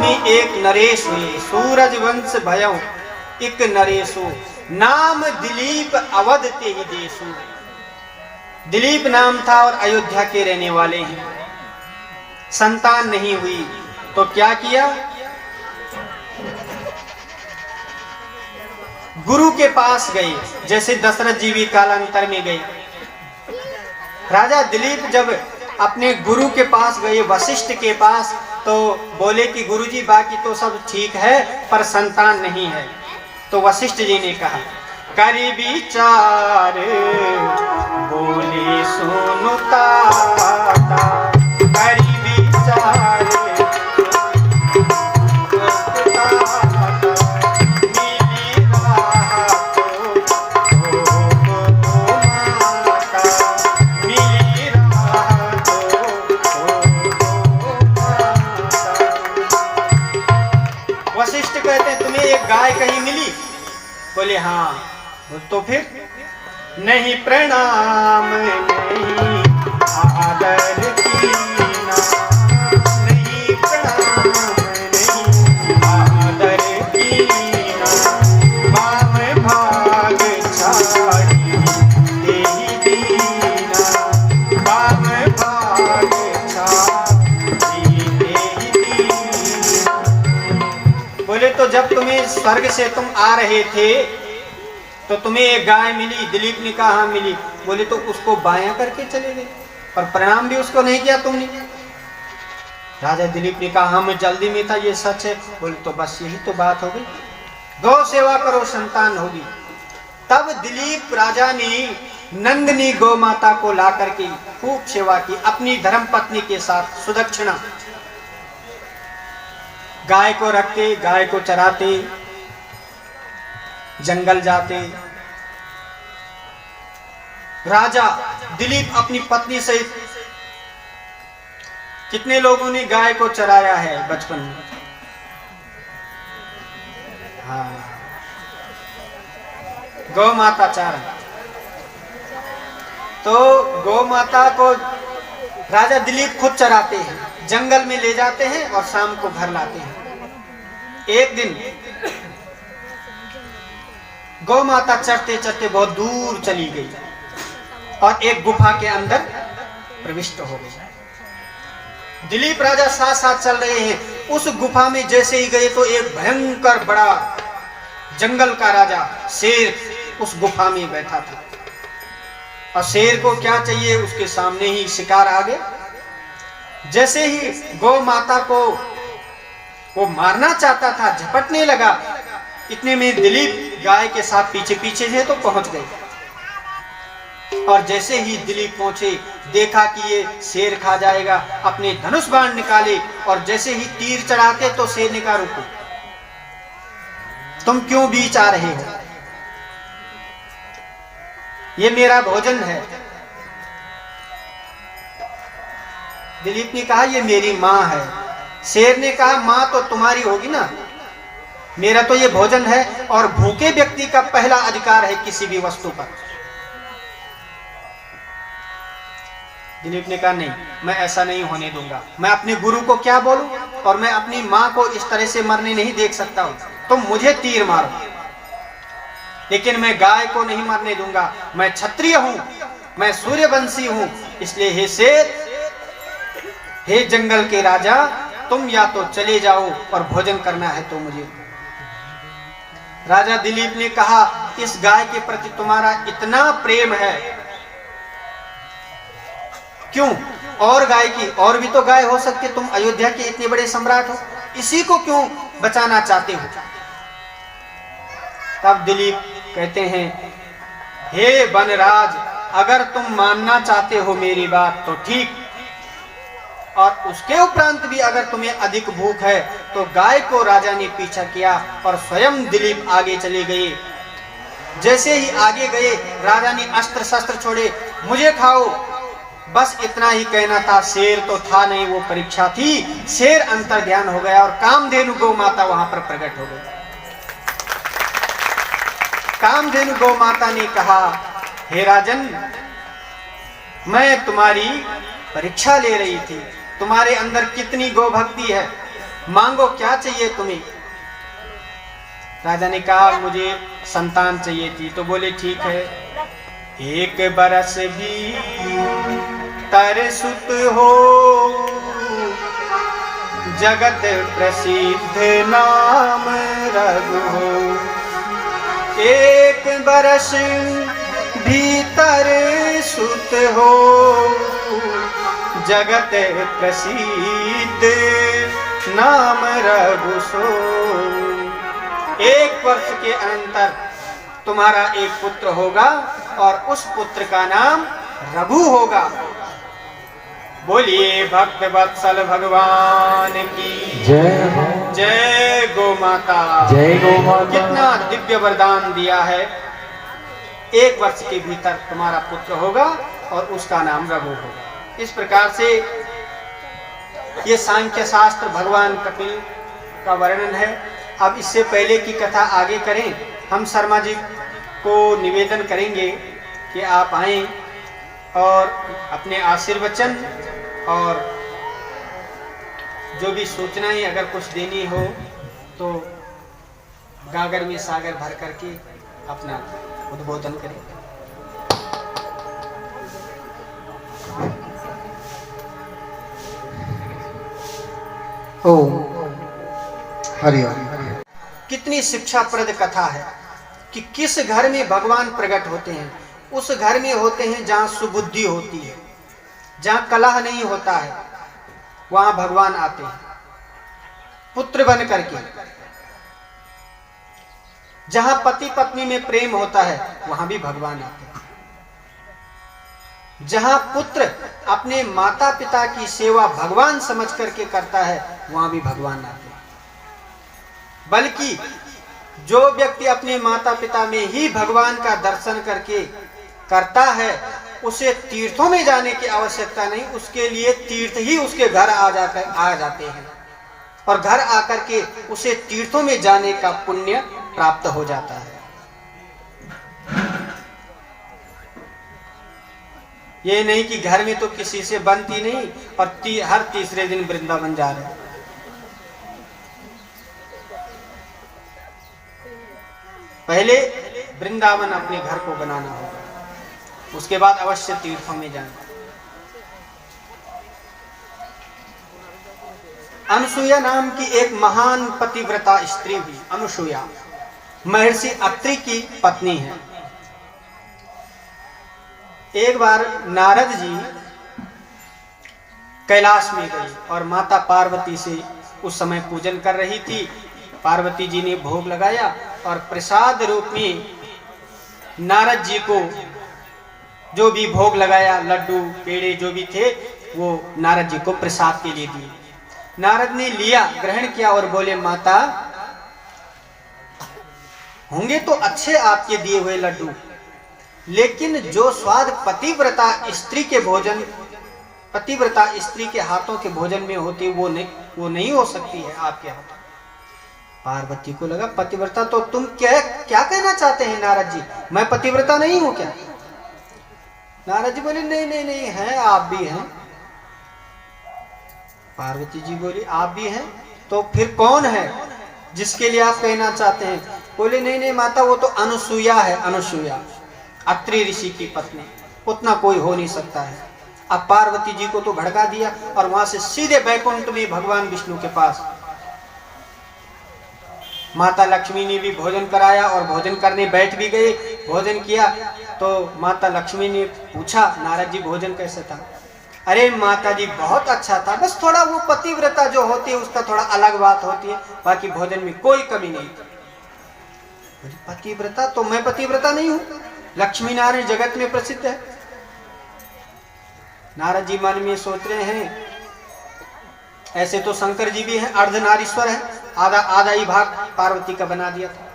तुम्हें एक नरेश हुए, सूरज वंश भयो एक नरेशो, नाम दिलीप अवध ते ही देशो। दिलीप नाम था और अयोध्या के रहने वाले हैं। संतान नहीं हुई तो क्या किया, गुरु के पास गए, जैसे दशरथ जी भी कालांतर में गए। राजा दिलीप जब अपने गुरु के पास गए, वशिष्ठ के पास, तो बोले कि गुरुजी बाकी तो सब ठीक है पर संतान नहीं है। तो वशिष्ठ जी ने कहा, करी विचार बोले सुनुता, करी विचार गाय कहीं मिली? बोले हाँ। तो फिर नहीं प्रणाम नहीं आदर कीना, नहीं प्रणाम नहीं आदर कीना, वाम भाग छाड़ी तेही दीना, वाम भाग छाड़ी तेही दीना। बोले तो जब तुम्हें स्वर्ग से तुम आ रहे थे तो तुम्हें एक गाय मिली? दिलीप ने कहा हाँ मिली। बोले तो उसको बायां करके चले गए और प्रणाम भी उसको नहीं किया तुमने? राजा दिलीप ने कहा हम जल्दी में था, ये सच है। बोले तो बस यही तो बात हो गई, गौ सेवा करो संतान होगी। तब दिलीप राजा ने नंदिनी गौ माता को ला करके खूब सेवा की, अपनी धर्म पत्नी के साथ सुदक्षिणा। गाय को रखते, गाय को चराते, जंगल जाते। राजा दिलीप अपनी पत्नी सहित कितने लोगों ने गाय को चराया है बचपन में? हाँ, गौ माता चारण। तो गौ माता को राजा दिलीप खुद चराते हैं, जंगल में ले जाते हैं और शाम को घर लाते हैं। एक दिन गौ माता चरते चरते बहुत दूर चली गई और एक गुफा के अंदर प्रविष्ट हो गई। दिलीप राजा साथ साथ चल रहे हैं। उस गुफा में जैसे ही गए तो एक भयंकर बड़ा जंगल का राजा शेर उस गुफा में बैठा था। और शेर को क्या चाहिए, उसके सामने ही शिकार आ गया। जैसे ही गौ माता को वो मारना चाहता था, झपटने लगा, इतने में दिलीप गाय के साथ पीछे पीछे थे तो पहुंच गए। और जैसे ही दिलीप पहुंचे, देखा कि ये शेर खा जाएगा, अपने धनुष बाण निकाले और जैसे ही तीर चढ़ाते तो शेर ने कहा रुको, तुम क्यों बीच आ रहे हो, ये मेरा भोजन है। दिलीप ने कहा ये मेरी मां है। शेर ने कहा मां तो तुम्हारी होगी ना, मेरा तो ये भोजन है और भूखे व्यक्ति का पहला अधिकार है किसी भी वस्तु पर। दिलीप ने कहा नहीं, मैं ऐसा नहीं होने दूंगा। मैं अपने गुरु को क्या बोलूं और मैं अपनी मां को इस तरह से मरने नहीं देख सकता हूं। तुम मुझे तीर मारो, लेकिन मैं गाय को नहीं मरने दूंगा। मैं क्षत्रिय हूं, मैं सूर्यवंशी हूं। इसलिए हे शेर, हे जंगल के राजा, तुम या तो चले जाओ और भोजन करना है तो मुझे। राजा दिलीप ने कहा इस गाय के प्रति तुम्हारा इतना प्रेम है, क्यों? और गाय की, और भी तो गाय हो सकती, तुम अयोध्या के इतने बड़े सम्राट हो, इसी को क्यों बचाना चाहते हो? तब दिलीप कहते हैं हे वनराज, अगर तुम मानना चाहते हो मेरी बात तो ठीक, और उसके उपरांत भी अगर तुम्हें अधिक भूख है तो गाय को राजा ने पीछा किया और स्वयं दिलीप आगे चले गए। जैसे ही आगे गए, राजा ने अस्त्र शस्त्र छोड़े, मुझे खाओ, बस इतना ही कहना था। शेर तो था नहीं, वो परीक्षा थी। शेर अंतर ध्यान हो गया और कामधेनु गौ माता वहां पर प्रकट हो गई। कामधेनु गौ माता ने कहा हे राजन, मैं तुम्हारी परीक्षा ले रही थी, तुम्हारे अंदर कितनी गौ भक्ति है, मांगो, क्या चाहिए तुम्हें? राजा ने कहा मुझे संतान चाहिए थी। तो बोले ठीक है, 1 बरस भी तरसुत हो, जगत प्रसिद्ध नाम रघु हो। 1 बरस भीतर सुत हो, जगत प्रसिद्ध नाम रघु सो। 1 वर्ष के अंतर तुम्हारा एक पुत्र होगा और उस पुत्र का नाम रघु होगा। बोलिए भक्त वत्सल भगवान की जय हो। जय गो माता। जय गो माता। कितना दिव्य वरदान दिया है। 1 वर्ष के भीतर तुम्हारा पुत्र होगा और उसका नाम रघु होगा। इस प्रकार से ये सांख्य शास्त्र भगवान कपिल का वर्णन है। अब इससे पहले की कथा आगे करें, हम शर्मा जी को निवेदन करेंगे कि आप आएं और अपने आशीर्वचन और जो भी सूचनाएं अगर कुछ देनी हो तो गागर में सागर भर करके अपना उद्बोधन करें। ओम हरिओम। कितनी शिक्षाप्रद कथा है कि किस घर में भगवान प्रकट होते हैं। उस घर में होते हैं जहाँ सुबुद्धि होती है, जहाँ कलह नहीं होता है, वहां भगवान आते हैं पुत्र बन करके। जहां पति पत्नी में प्रेम होता है वहां भी भगवान आते हैं। जहां पुत्र अपने माता पिता की सेवा भगवान समझ करके करता है वहां भी भगवान आते हैं। बल्कि जो व्यक्ति अपने माता पिता में ही भगवान का दर्शन करके करता है उसे तीर्थों में जाने की आवश्यकता नहीं, उसके लिए तीर्थ ही उसके घर आ जाते हैं और घर आकर के उसे तीर्थों में जाने का पुण्य प्राप्त हो जाता है। ये नहीं कि घर में तो किसी से बनती नहीं और हर तीसरे दिन वृंदावन जा रहे हैं। पहले वृंदावन अपने घर को बनाना होगा, उसके बाद अवश्य तीर्थों में जाना। अनुसुईया नाम की एक महान पतिव्रता स्त्री हुई। अनुसुईया महर्षि अत्रि की पत्नी है। एक बार नारद जी कैलाश में गई और माता पार्वती से उस समय पूजन कर रही थी। पार्वती जी ने भोग लगाया और प्रसाद रूप में नारद जी को जो भी भोग लगाया, लड्डू पेड़े जो भी थे, वो नारद जी को प्रसाद के लिए दिए। नारद ने लिया, ग्रहण किया और बोले माता होंगे तो अच्छे आपके दिए हुए लड्डू, लेकिन जो स्वाद पतिव्रता स्त्री के भोजन, पतिव्रता स्त्री के हाथों के भोजन में होती वो नहीं हो सकती है आपके हाथों। पार्वती को लगा पतिव्रता तो तुम क्या कहना चाहते हैं नारद जी, मैं पतिव्रता नहीं हूं क्या? नारद जी बोले नहीं नहीं नहीं है, आप भी हैं। पार्वती जी बोली आप भी हैं, तो फिर कौन है जिसके लिए आप कहना चाहते हैं? बोले नहीं नहीं माता, वो तो अनुसुईया है, अनुसुईया अत्रि ऋषि की पत्नी, उतना कोई हो नहीं सकता है। अब पार्वती जी को तो भड़का दिया और वहां से सीधे बैकुंठ में भगवान विष्णु के पास। माता लक्ष्मी ने भी भोजन कराया और भोजन करने बैठ भी गए। भोजन किया तो माता लक्ष्मी ने पूछा नारद जी भोजन कैसे था? अरे माता जी बहुत अच्छा था, बस थोड़ा वो पतिव्रता जो होती है उसका थोड़ा अलग बात होती है, बाकी भोजन में कोई कमी नहीं थी। पतिव्रता तो मैं पतिव्रता नहीं हूं, लक्ष्मी नारायण जगत में प्रसिद्ध है। नारद जी मन में सोच रहे हैं ऐसे तो शंकर जी भी हैं, अर्धनारीश्वर है, आधा ही भाग पार्वती का बना दिया था।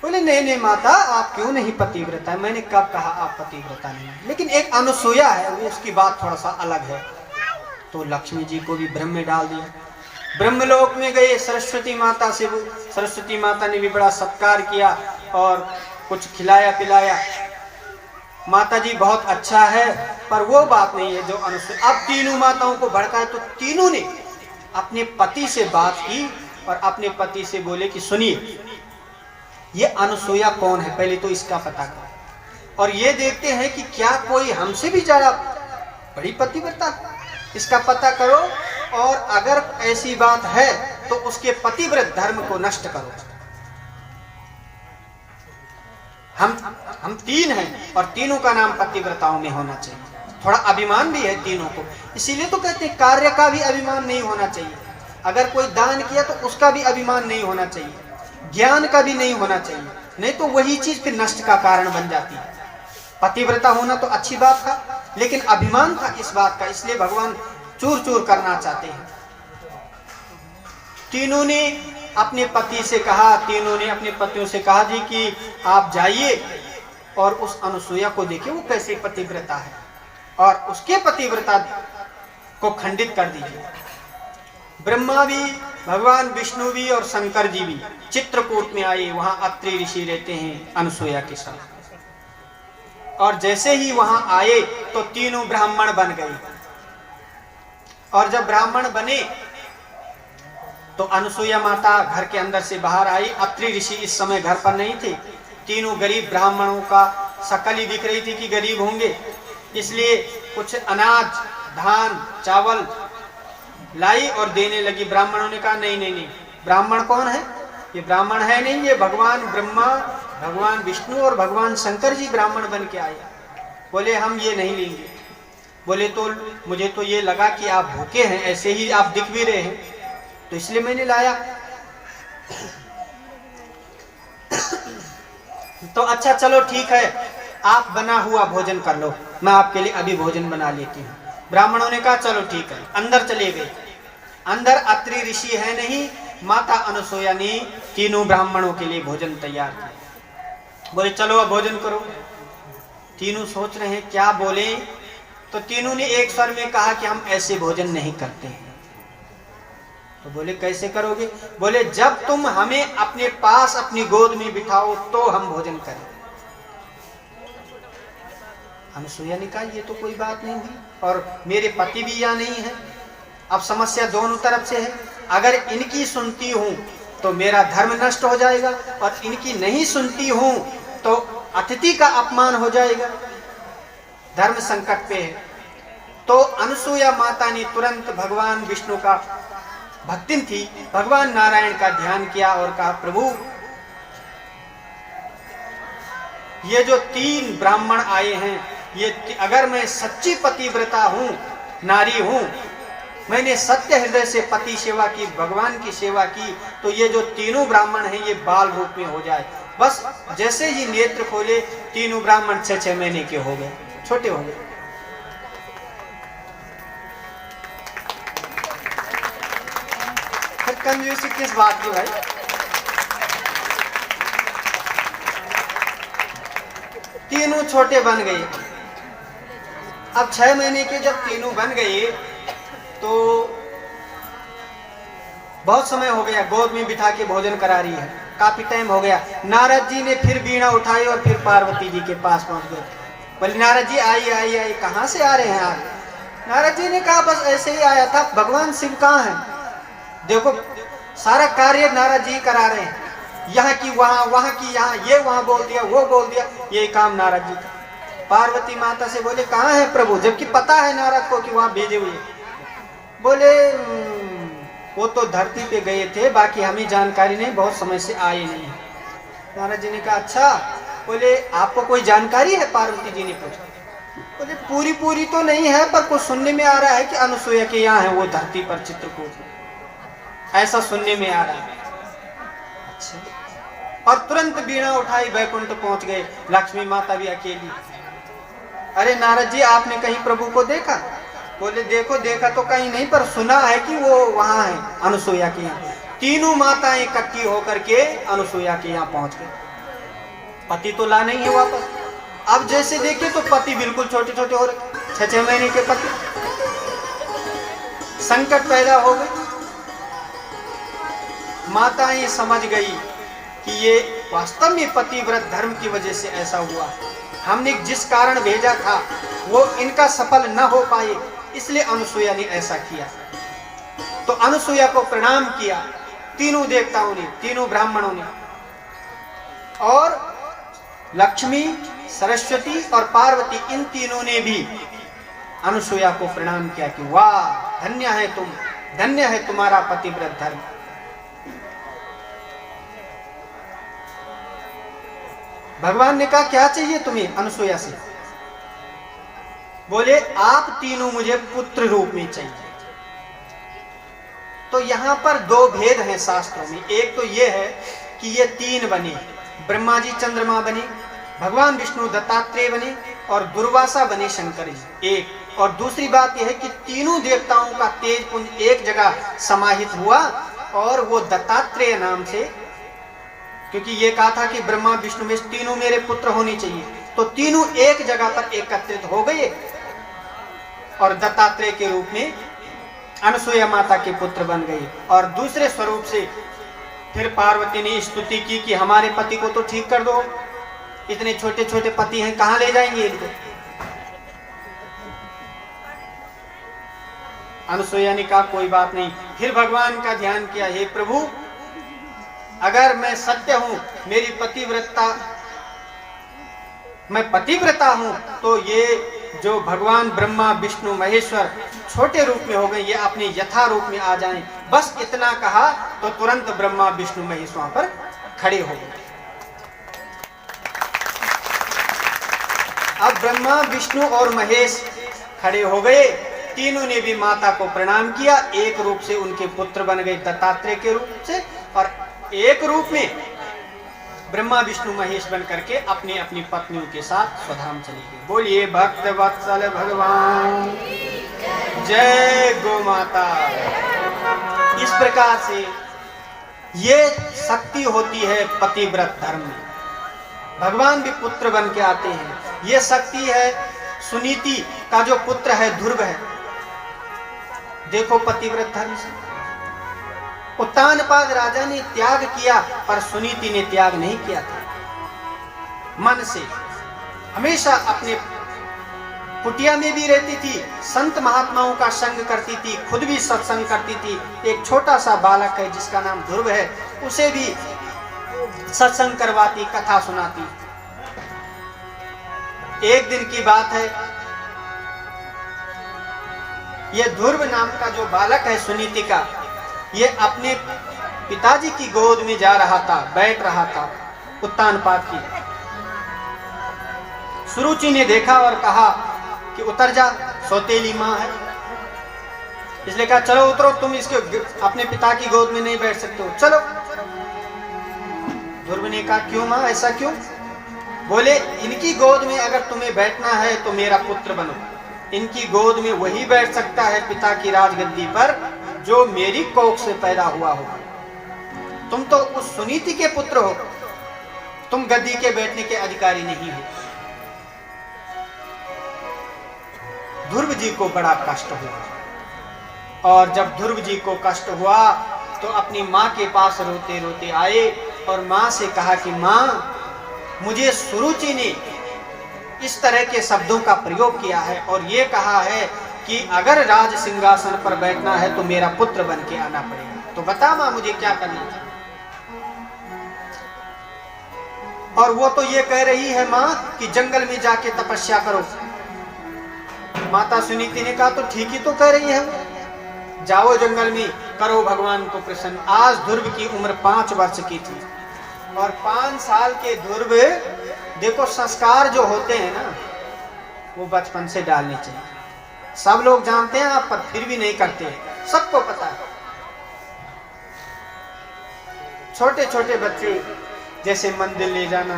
बोले नहीं नहीं माता, आप क्यों नहीं पतिव्रता? मैंने कब कहा आप पतिव्रता नहीं, लेकिन एक अनुसुईया है, वो उसकी बात थोड़ा सा अलग है। तो लक्ष्मी जी को भी ब्रह्म में डाल दिया। ब्रह्मलोक में गए सरस्वती माता से, सरस्वती माता ने भी बड़ा सत्कार किया और कुछ खिलाया पिलाया। माता जी बहुत अच्छा है, पर वो बात नहीं है जो अनुसुईया। अब तीनों माताओं को भड़का तो तीनों ने अपने पति से बात की और अपने पति से बोले कि सुनिए, ये अनुसूया कौन है, पहले तो इसका पता करो और ये देखते हैं कि क्या कोई हमसे भी ज्यादा बड़ी पतिव्रता, इसका पता करो और अगर ऐसी बात है तो उसके पतिव्रत धर्म को नष्ट करो। हम तीन हैं और तीनों का नाम पतिव्रताओं में होना चाहिए। थोड़ा अभिमान भी है तीनों को, इसीलिए तो कहते हैं कार्य का भी अभिमान नहीं होना चाहिए। अगर कोई दान किया तो उसका भी अभिमान नहीं होना चाहिए, ज्ञान का भी नहीं होना चाहिए, नहीं तो वही चीज फिर नष्ट का कारण बन जाती है। पतिव्रता होना तो अच्छी बात था, लेकिन अभिमान था इस बात का, इसलिए भगवान चूर चूर करना चाहते हैं। तीनों ने अपने पति से कहा, तीनों ने अपने पतियों से कहा जी कि आप जाइए और उस अनुसूया को देखिए वो कैसे पतिव्रता है और उसके पतिव्रता को खंडित कर दीजिए। ब्रह्मा भी, भगवान विष्णु भी और शंकर जी भी चित्रकूट में आए। वहां अत्रि ऋषि रहते हैं अनुसूया के साथ, और जैसे ही वहां आए तो तीनों ब्राह्मण बन गए। और जब ब्राह्मण बने तो अनुसूया माता घर के अंदर से बाहर आई। अत्रि ऋषि इस समय घर पर नहीं थे। तीनों गरीब ब्राह्मणों का शकल ही दिख रही थी कि गरीब होंगे, इसलिए कुछ अनाज, धान, चावल लाई और देने लगी। ब्राह्मणों ने कहा नहीं नहीं नहीं, ब्राह्मण कौन है, ये ब्राह्मण है नहीं, ये भगवान ब्रह्मा, भगवान विष्णु और भगवान शंकर जी ब्राह्मण बन के आए। बोले हम ये नहीं लेंगे। बोले तो मुझे तो ये लगा कि आप भूखे हैं, ऐसे ही आप दिख भी रहे हैं, तो इसलिए मैंने लाया। तो अच्छा चलो ठीक है, आप बना हुआ भोजन कर लो, मैं आपके लिए अभी भोजन बना लेती हूँ। ब्राह्मणों ने कहा चलो ठीक है, अंदर चले गए। अंदर अत्रि ऋषि है नहीं, माता अनुसूया ने तीनों ब्राह्मणों के लिए भोजन तैयार किया। बोले चलो अब भोजन करो। तीनों सोच रहे हैं क्या बोले, तो तीनों ने एक स्वर में कहा कि हम ऐसे भोजन नहीं करते हैं। तो बोले कैसे करोगे? बोले जब तुम हमें अपने पास अपनी गोद में बिठाओ तो हम भोजन करें। अनुसूया ने कहा ये तो कोई बात नहीं हुई, और मेरे पति भी यहाँ नहीं है। अब समस्या दोनों तरफ से है, अगर इनकी सुनती हूं तो मेरा धर्म नष्ट हो जाएगा, और इनकी नहीं सुनती हूं तो अतिथि का अपमान हो जाएगा, धर्म संकट पे है। तो अनुसूया माता ने तुरंत भगवान विष्णु का भक्तिन थी, भगवान नारायण का ध्यान किया और कहा प्रभु ये जो तीन ब्राह्मण आए हैं, ये अगर मैं सच्ची पतिव्रता हूं, नारी हूं, मैंने सत्य हृदय से पति सेवा की, भगवान की सेवा की, तो ये जो तीनों ब्राह्मण हैं ये बाल रूप में हो जाए। बस जैसे ही नेत्र खोले तीनों ब्राह्मण 6-6 महीने के हो गए, छोटे हो गए। फिर कंजूसी किस बात की भाई? तीनों छोटे बन गए। अब 6 महीने के जब तीनों बन गए तो बहुत समय हो गया, गोद में बिठा के भोजन करा रही है, काफी टाइम हो गया। नारद जी ने फिर बीणा उठाई और फिर पार्वती जी के पास पहुंच गए। बोले नारद जी आई आई आई, कहाँ से आ रहे हैं आप? नारद जी ने कहा बस ऐसे ही आया था, भगवान शिव कहाँ हैं? देखो सारा कार्य नारद जी करा रहे हैं, यहाँ की वहाँ, वहाँ की यहाँ, ये वहाँ बोल दिया, वो बोल दिया, ये काम नारद जी का। पार्वती माता से बोले कहाँ है प्रभु, जबकि पता है नारद को कि वहाँ भेजे हुए। बोले वो तो धरती पे गए थे, बाकी हमें जानकारी नहीं, बहुत समय से आए नहीं। नारद जी ने कहा अच्छा। बोले आपको कोई जानकारी है? पार्वती जी ने पूछा। बोले पूरी पूरी तो नहीं है, पर कुछ सुनने में आ रहा है कि अनुसूया के यहाँ है वो धरती पर चित्रकूट, ऐसा सुनने में आ रहा है। अच्छा। और तुरंत बीणा उठाई वैकुंठ पहुंच गए। लक्ष्मी माता भी अकेली। अरे नारद जी आपने कहीं प्रभु को देखा? बोले देखो देखा तो कहीं नहीं, पर सुना है कि वो वहां है अनुसूया के यहाँ। तीनों माताएं इकट्ठी होकर के अनुसूया के यहाँ पहुंच गए। पति तो ला नहीं है वापस। अब जैसे देखे तो पति बिल्कुल छोटे छोटे हो रहे, 6-6 महीने के पति। संकट पैदा हो गई। माताएं समझ गई कि ये वास्तव में पतिव्रत धर्म की वजह से ऐसा हुआ, हमने जिस कारण भेजा था वो इनका सफल न हो पाए, इसलिए अनुसूया ने ऐसा किया। तो अनुसुईया को प्रणाम किया तीनों देवताओं ने, तीनों ब्राह्मणों ने, और लक्ष्मी, सरस्वती और पार्वती इन तीनों ने भी अनुसुईया को प्रणाम किया कि वाह धन्य है तुम, धन्य है तुम्हारा पतिव्रत धर्म। भगवान ने कहा क्या चाहिए तुम्हें अनुसुईया से? बोले आप तीनों मुझे पुत्र रूप में चाहिए। तो यहां पर दो भेद हैं शास्त्रों में। एक तो यह है कि ये तीन बने, ब्रह्मा जी चंद्रमा बने, भगवान विष्णु दत्तात्रेय बने और दुर्वासा बने शंकर जी, एक। और दूसरी बात यह है कि तीनों देवताओं का तेज पुंज एक जगह समाहित हुआ और वो दत्तात्रेय नाम से, क्योंकि ये कहा था कि ब्रह्मा विष्णु में तीनों मेरे पुत्र होने चाहिए, तो तीनों एक जगह पर एकत्रित हो गए और दत्तात्रेय के रूप में अनुसुईया माता के पुत्र बन गए। और दूसरे स्वरूप से फिर पार्वती ने स्तुति की कि हमारे पति को तो ठीक कर दो, इतने छोटे छोटे पति हैं, कहां ले जाएंगे इनको। अनुसुईया ने कहा कोई बात नहीं। फिर भगवान का ध्यान किया, हे प्रभु अगर मैं सत्य हूं, मेरी पतिव्रता, मैं पतिव्रता हूं, तो ये जो भगवान ब्रह्मा विष्णु महेश्वर छोटे रूप में हो गए, ये अपने यथा रूप में आ जाएं। बस इतना कहा तो तुरंत ब्रह्मा विष्णु महेश वहां पर खड़े हो गए। अब ब्रह्मा विष्णु और महेश खड़े हो गए, तीनों ने भी माता को प्रणाम किया। एक रूप से उनके पुत्र बन गए दत्तात्रेय के रूप से, और एक रूप में ब्रह्मा विष्णु महेश बन करके अपनी अपनी पत्नियों के साथ स्वधाम चले गए। बोलिए भक्त वत्सल भगवान, जय गो माता। इस प्रकार से ये शक्ति होती है पतिव्रत धर्म में। भगवान भी पुत्र बन के आते हैं। ये शक्ति है सुनीति का जो पुत्र है ध्रुव है, देखो पतिव्रत धर्म से। उत्तानपाद राजा ने त्याग किया पर सुनीति ने त्याग नहीं किया था। मन से हमेशा अपने कुटिया में भी रहती थी, संत महात्माओं का संग करती थी, खुद भी सत्संग करती थी। एक छोटा सा बालक है जिसका नाम ध्रुव है, उसे भी सत्संग करवाती, कथा सुनाती। एक दिन की बात है, यह ध्रुव नाम का जो बालक है सुनीति का, ये अपने पिताजी की गोद में जा रहा था, बैठ रहा था उत्तानपाद की। सुरुचि ने देखा और कहा कि उतर जा, सौतेली माँ है। इसलिए कहा चलो उतरो, तुम इसके अपने पिता की गोद में नहीं बैठ सकते हो, चलो। ध्रुव ने कहा क्यों माँ, ऐसा क्यों? बोले इनकी गोद में अगर तुम्हें बैठना है तो मेरा पुत्र बनो। इनकी गोद में वही बैठ सकता है पिता की राजगद्दी पर जो मेरी कोख से पैदा हुआ हो। तुम तो उस सुनीति के पुत्र हो, तुम गद्दी के बैठने के अधिकारी नहीं हो। ध्रुव जी को बड़ा कष्ट हुआ, और जब ध्रुव जी को कष्ट हुआ तो अपनी माँ के पास रोते रोते आए और माँ से कहा कि माँ, मुझे सुरुचि ने इस तरह के शब्दों का प्रयोग किया है और ये कहा है कि अगर राज सिंहासन पर बैठना है तो मेरा पुत्र बन के आना पड़ेगा, तो बता माँ मुझे क्या करना है। और वो तो ये कह रही है माँ कि जंगल में जाके तपस्या करो। माता सुनीति ने कहा तो ठीक ही तो कह रही है, जाओ जंगल में करो भगवान को प्रसन्न। आज ध्रुव की उम्र 5 वर्ष की थी और 5 साल के ध्रुव, देखो संस्कार जो होते हैं ना वो बचपन से डालने चाहिए। सब लोग जानते हैं आप, पर फिर भी नहीं करते, सबको पता है। छोटे छोटे बच्चे जैसे मंदिर ले जाना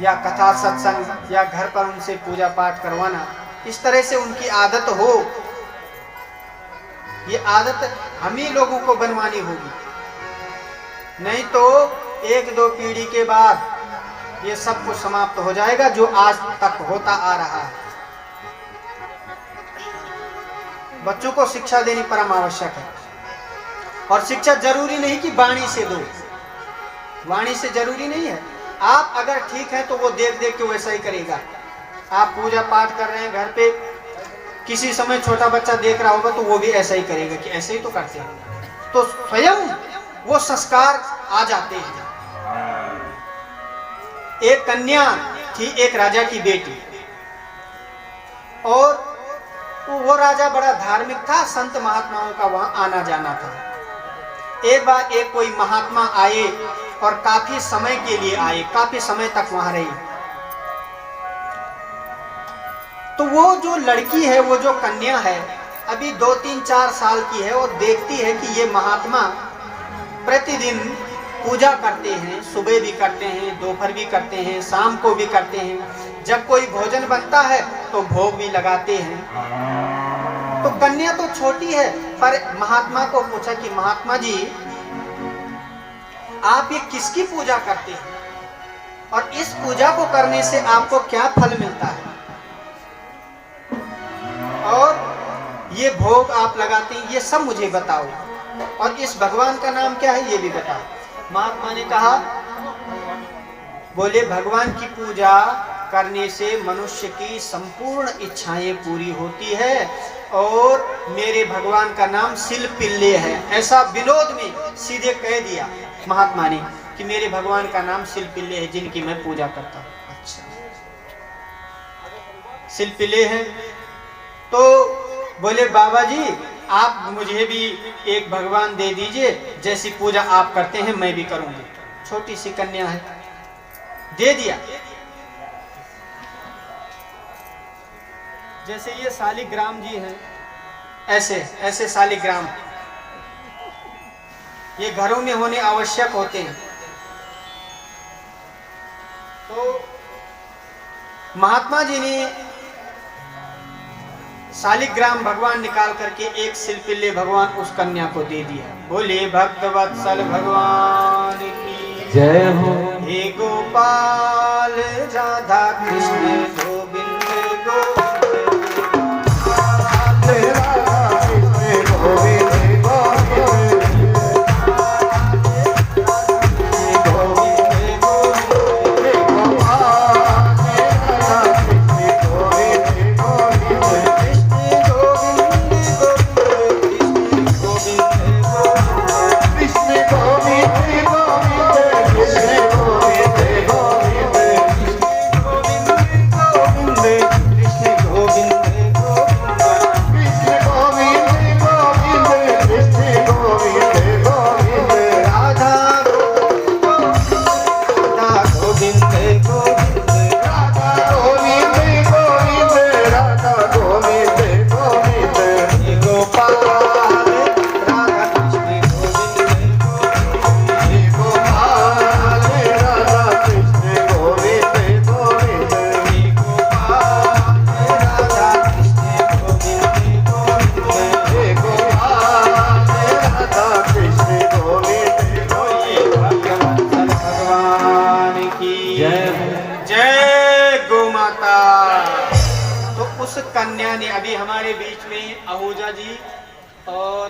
या कथा सत्संग या घर पर उनसे पूजा पाठ करवाना, इस तरह से उनकी आदत हो। ये आदत हम ही लोगों को बनवानी होगी, नहीं तो 1-2 पीढ़ी के बाद ये सब कुछ समाप्त हो जाएगा जो आज तक होता आ रहा है। बच्चों को शिक्षा देनी परम आवश्यक है, और शिक्षा जरूरी नहीं कि वाणी से दो, वाणी से जरूरी नहीं है। आप अगर ठीक है तो वो देख देख के वैसा ही करेगा। आप पूजा पाठ कर रहे हैं घर पे, किसी समय छोटा बच्चा देख रहा होगा तो वो भी ऐसा ही करेगा कि ऐसे ही तो करते हैं, तो स्वयं वो संस्कार आ जाते हैं। एक कन्या थी, एक राजा की बेटी, और वो राजा बड़ा धार्मिक था, संत महात्माओं का वहां आना जाना था। एक बार एक कोई महात्मा आए और काफी समय के लिए आए, काफी समय तक वहां रही। तो वो जो लड़की है, वो जो कन्या है, अभी 2-3-4 साल की है और देखती है कि ये महात्मा प्रतिदिन पूजा करते हैं, सुबह भी करते हैं, दोपहर भी करते हैं, शाम को भी करते हैं। जब कोई भोजन बनता है तो भोग भी लगाते हैं। तो कन्या तो छोटी है, पर महात्मा को पूछा कि महात्मा जी, आप ये किसकी पूजा करते हैं और इस पूजा को करने से आपको क्या फल मिलता है, और ये भोग आप लगाते हैं, ये सब मुझे बताओ, और इस भगवान का नाम क्या है ये भी बताओ। महात्मा ने कहा, बोले भगवान की पूजा करने से मनुष्य की संपूर्ण इच्छाएं पूरी होती है, और मेरे भगवान का नाम शिलपिल्ले है। ऐसा विनोद में सीधे कह दिया महात्मा ने कि मेरे भगवान का नाम शिलपिल्ले है, जिनकी मैं पूजा करता हूँ। अच्छा, शिलपिल्ले है, तो बोले बाबा जी, आप मुझे भी एक भगवान दे दीजिए, जैसी पूजा आप करते हैं मैं भी करूंगी। छोटी सी कन्या है, दे दिया। जैसे ये शालिग्राम जी हैं, ऐसे शालिग्राम ये घरों में होने आवश्यक होते हैं। तो महात्मा जी ने शालिग्राम भगवान निकाल करके एक शिलपिल्ले भगवान उस कन्या को दे दिया। बोले भक्तवत्सल भगवान की जय हो। हे गोपाल राधा कृष्ण गोविंद कन्या ने अभी हमारे बीच में आहूजा जी और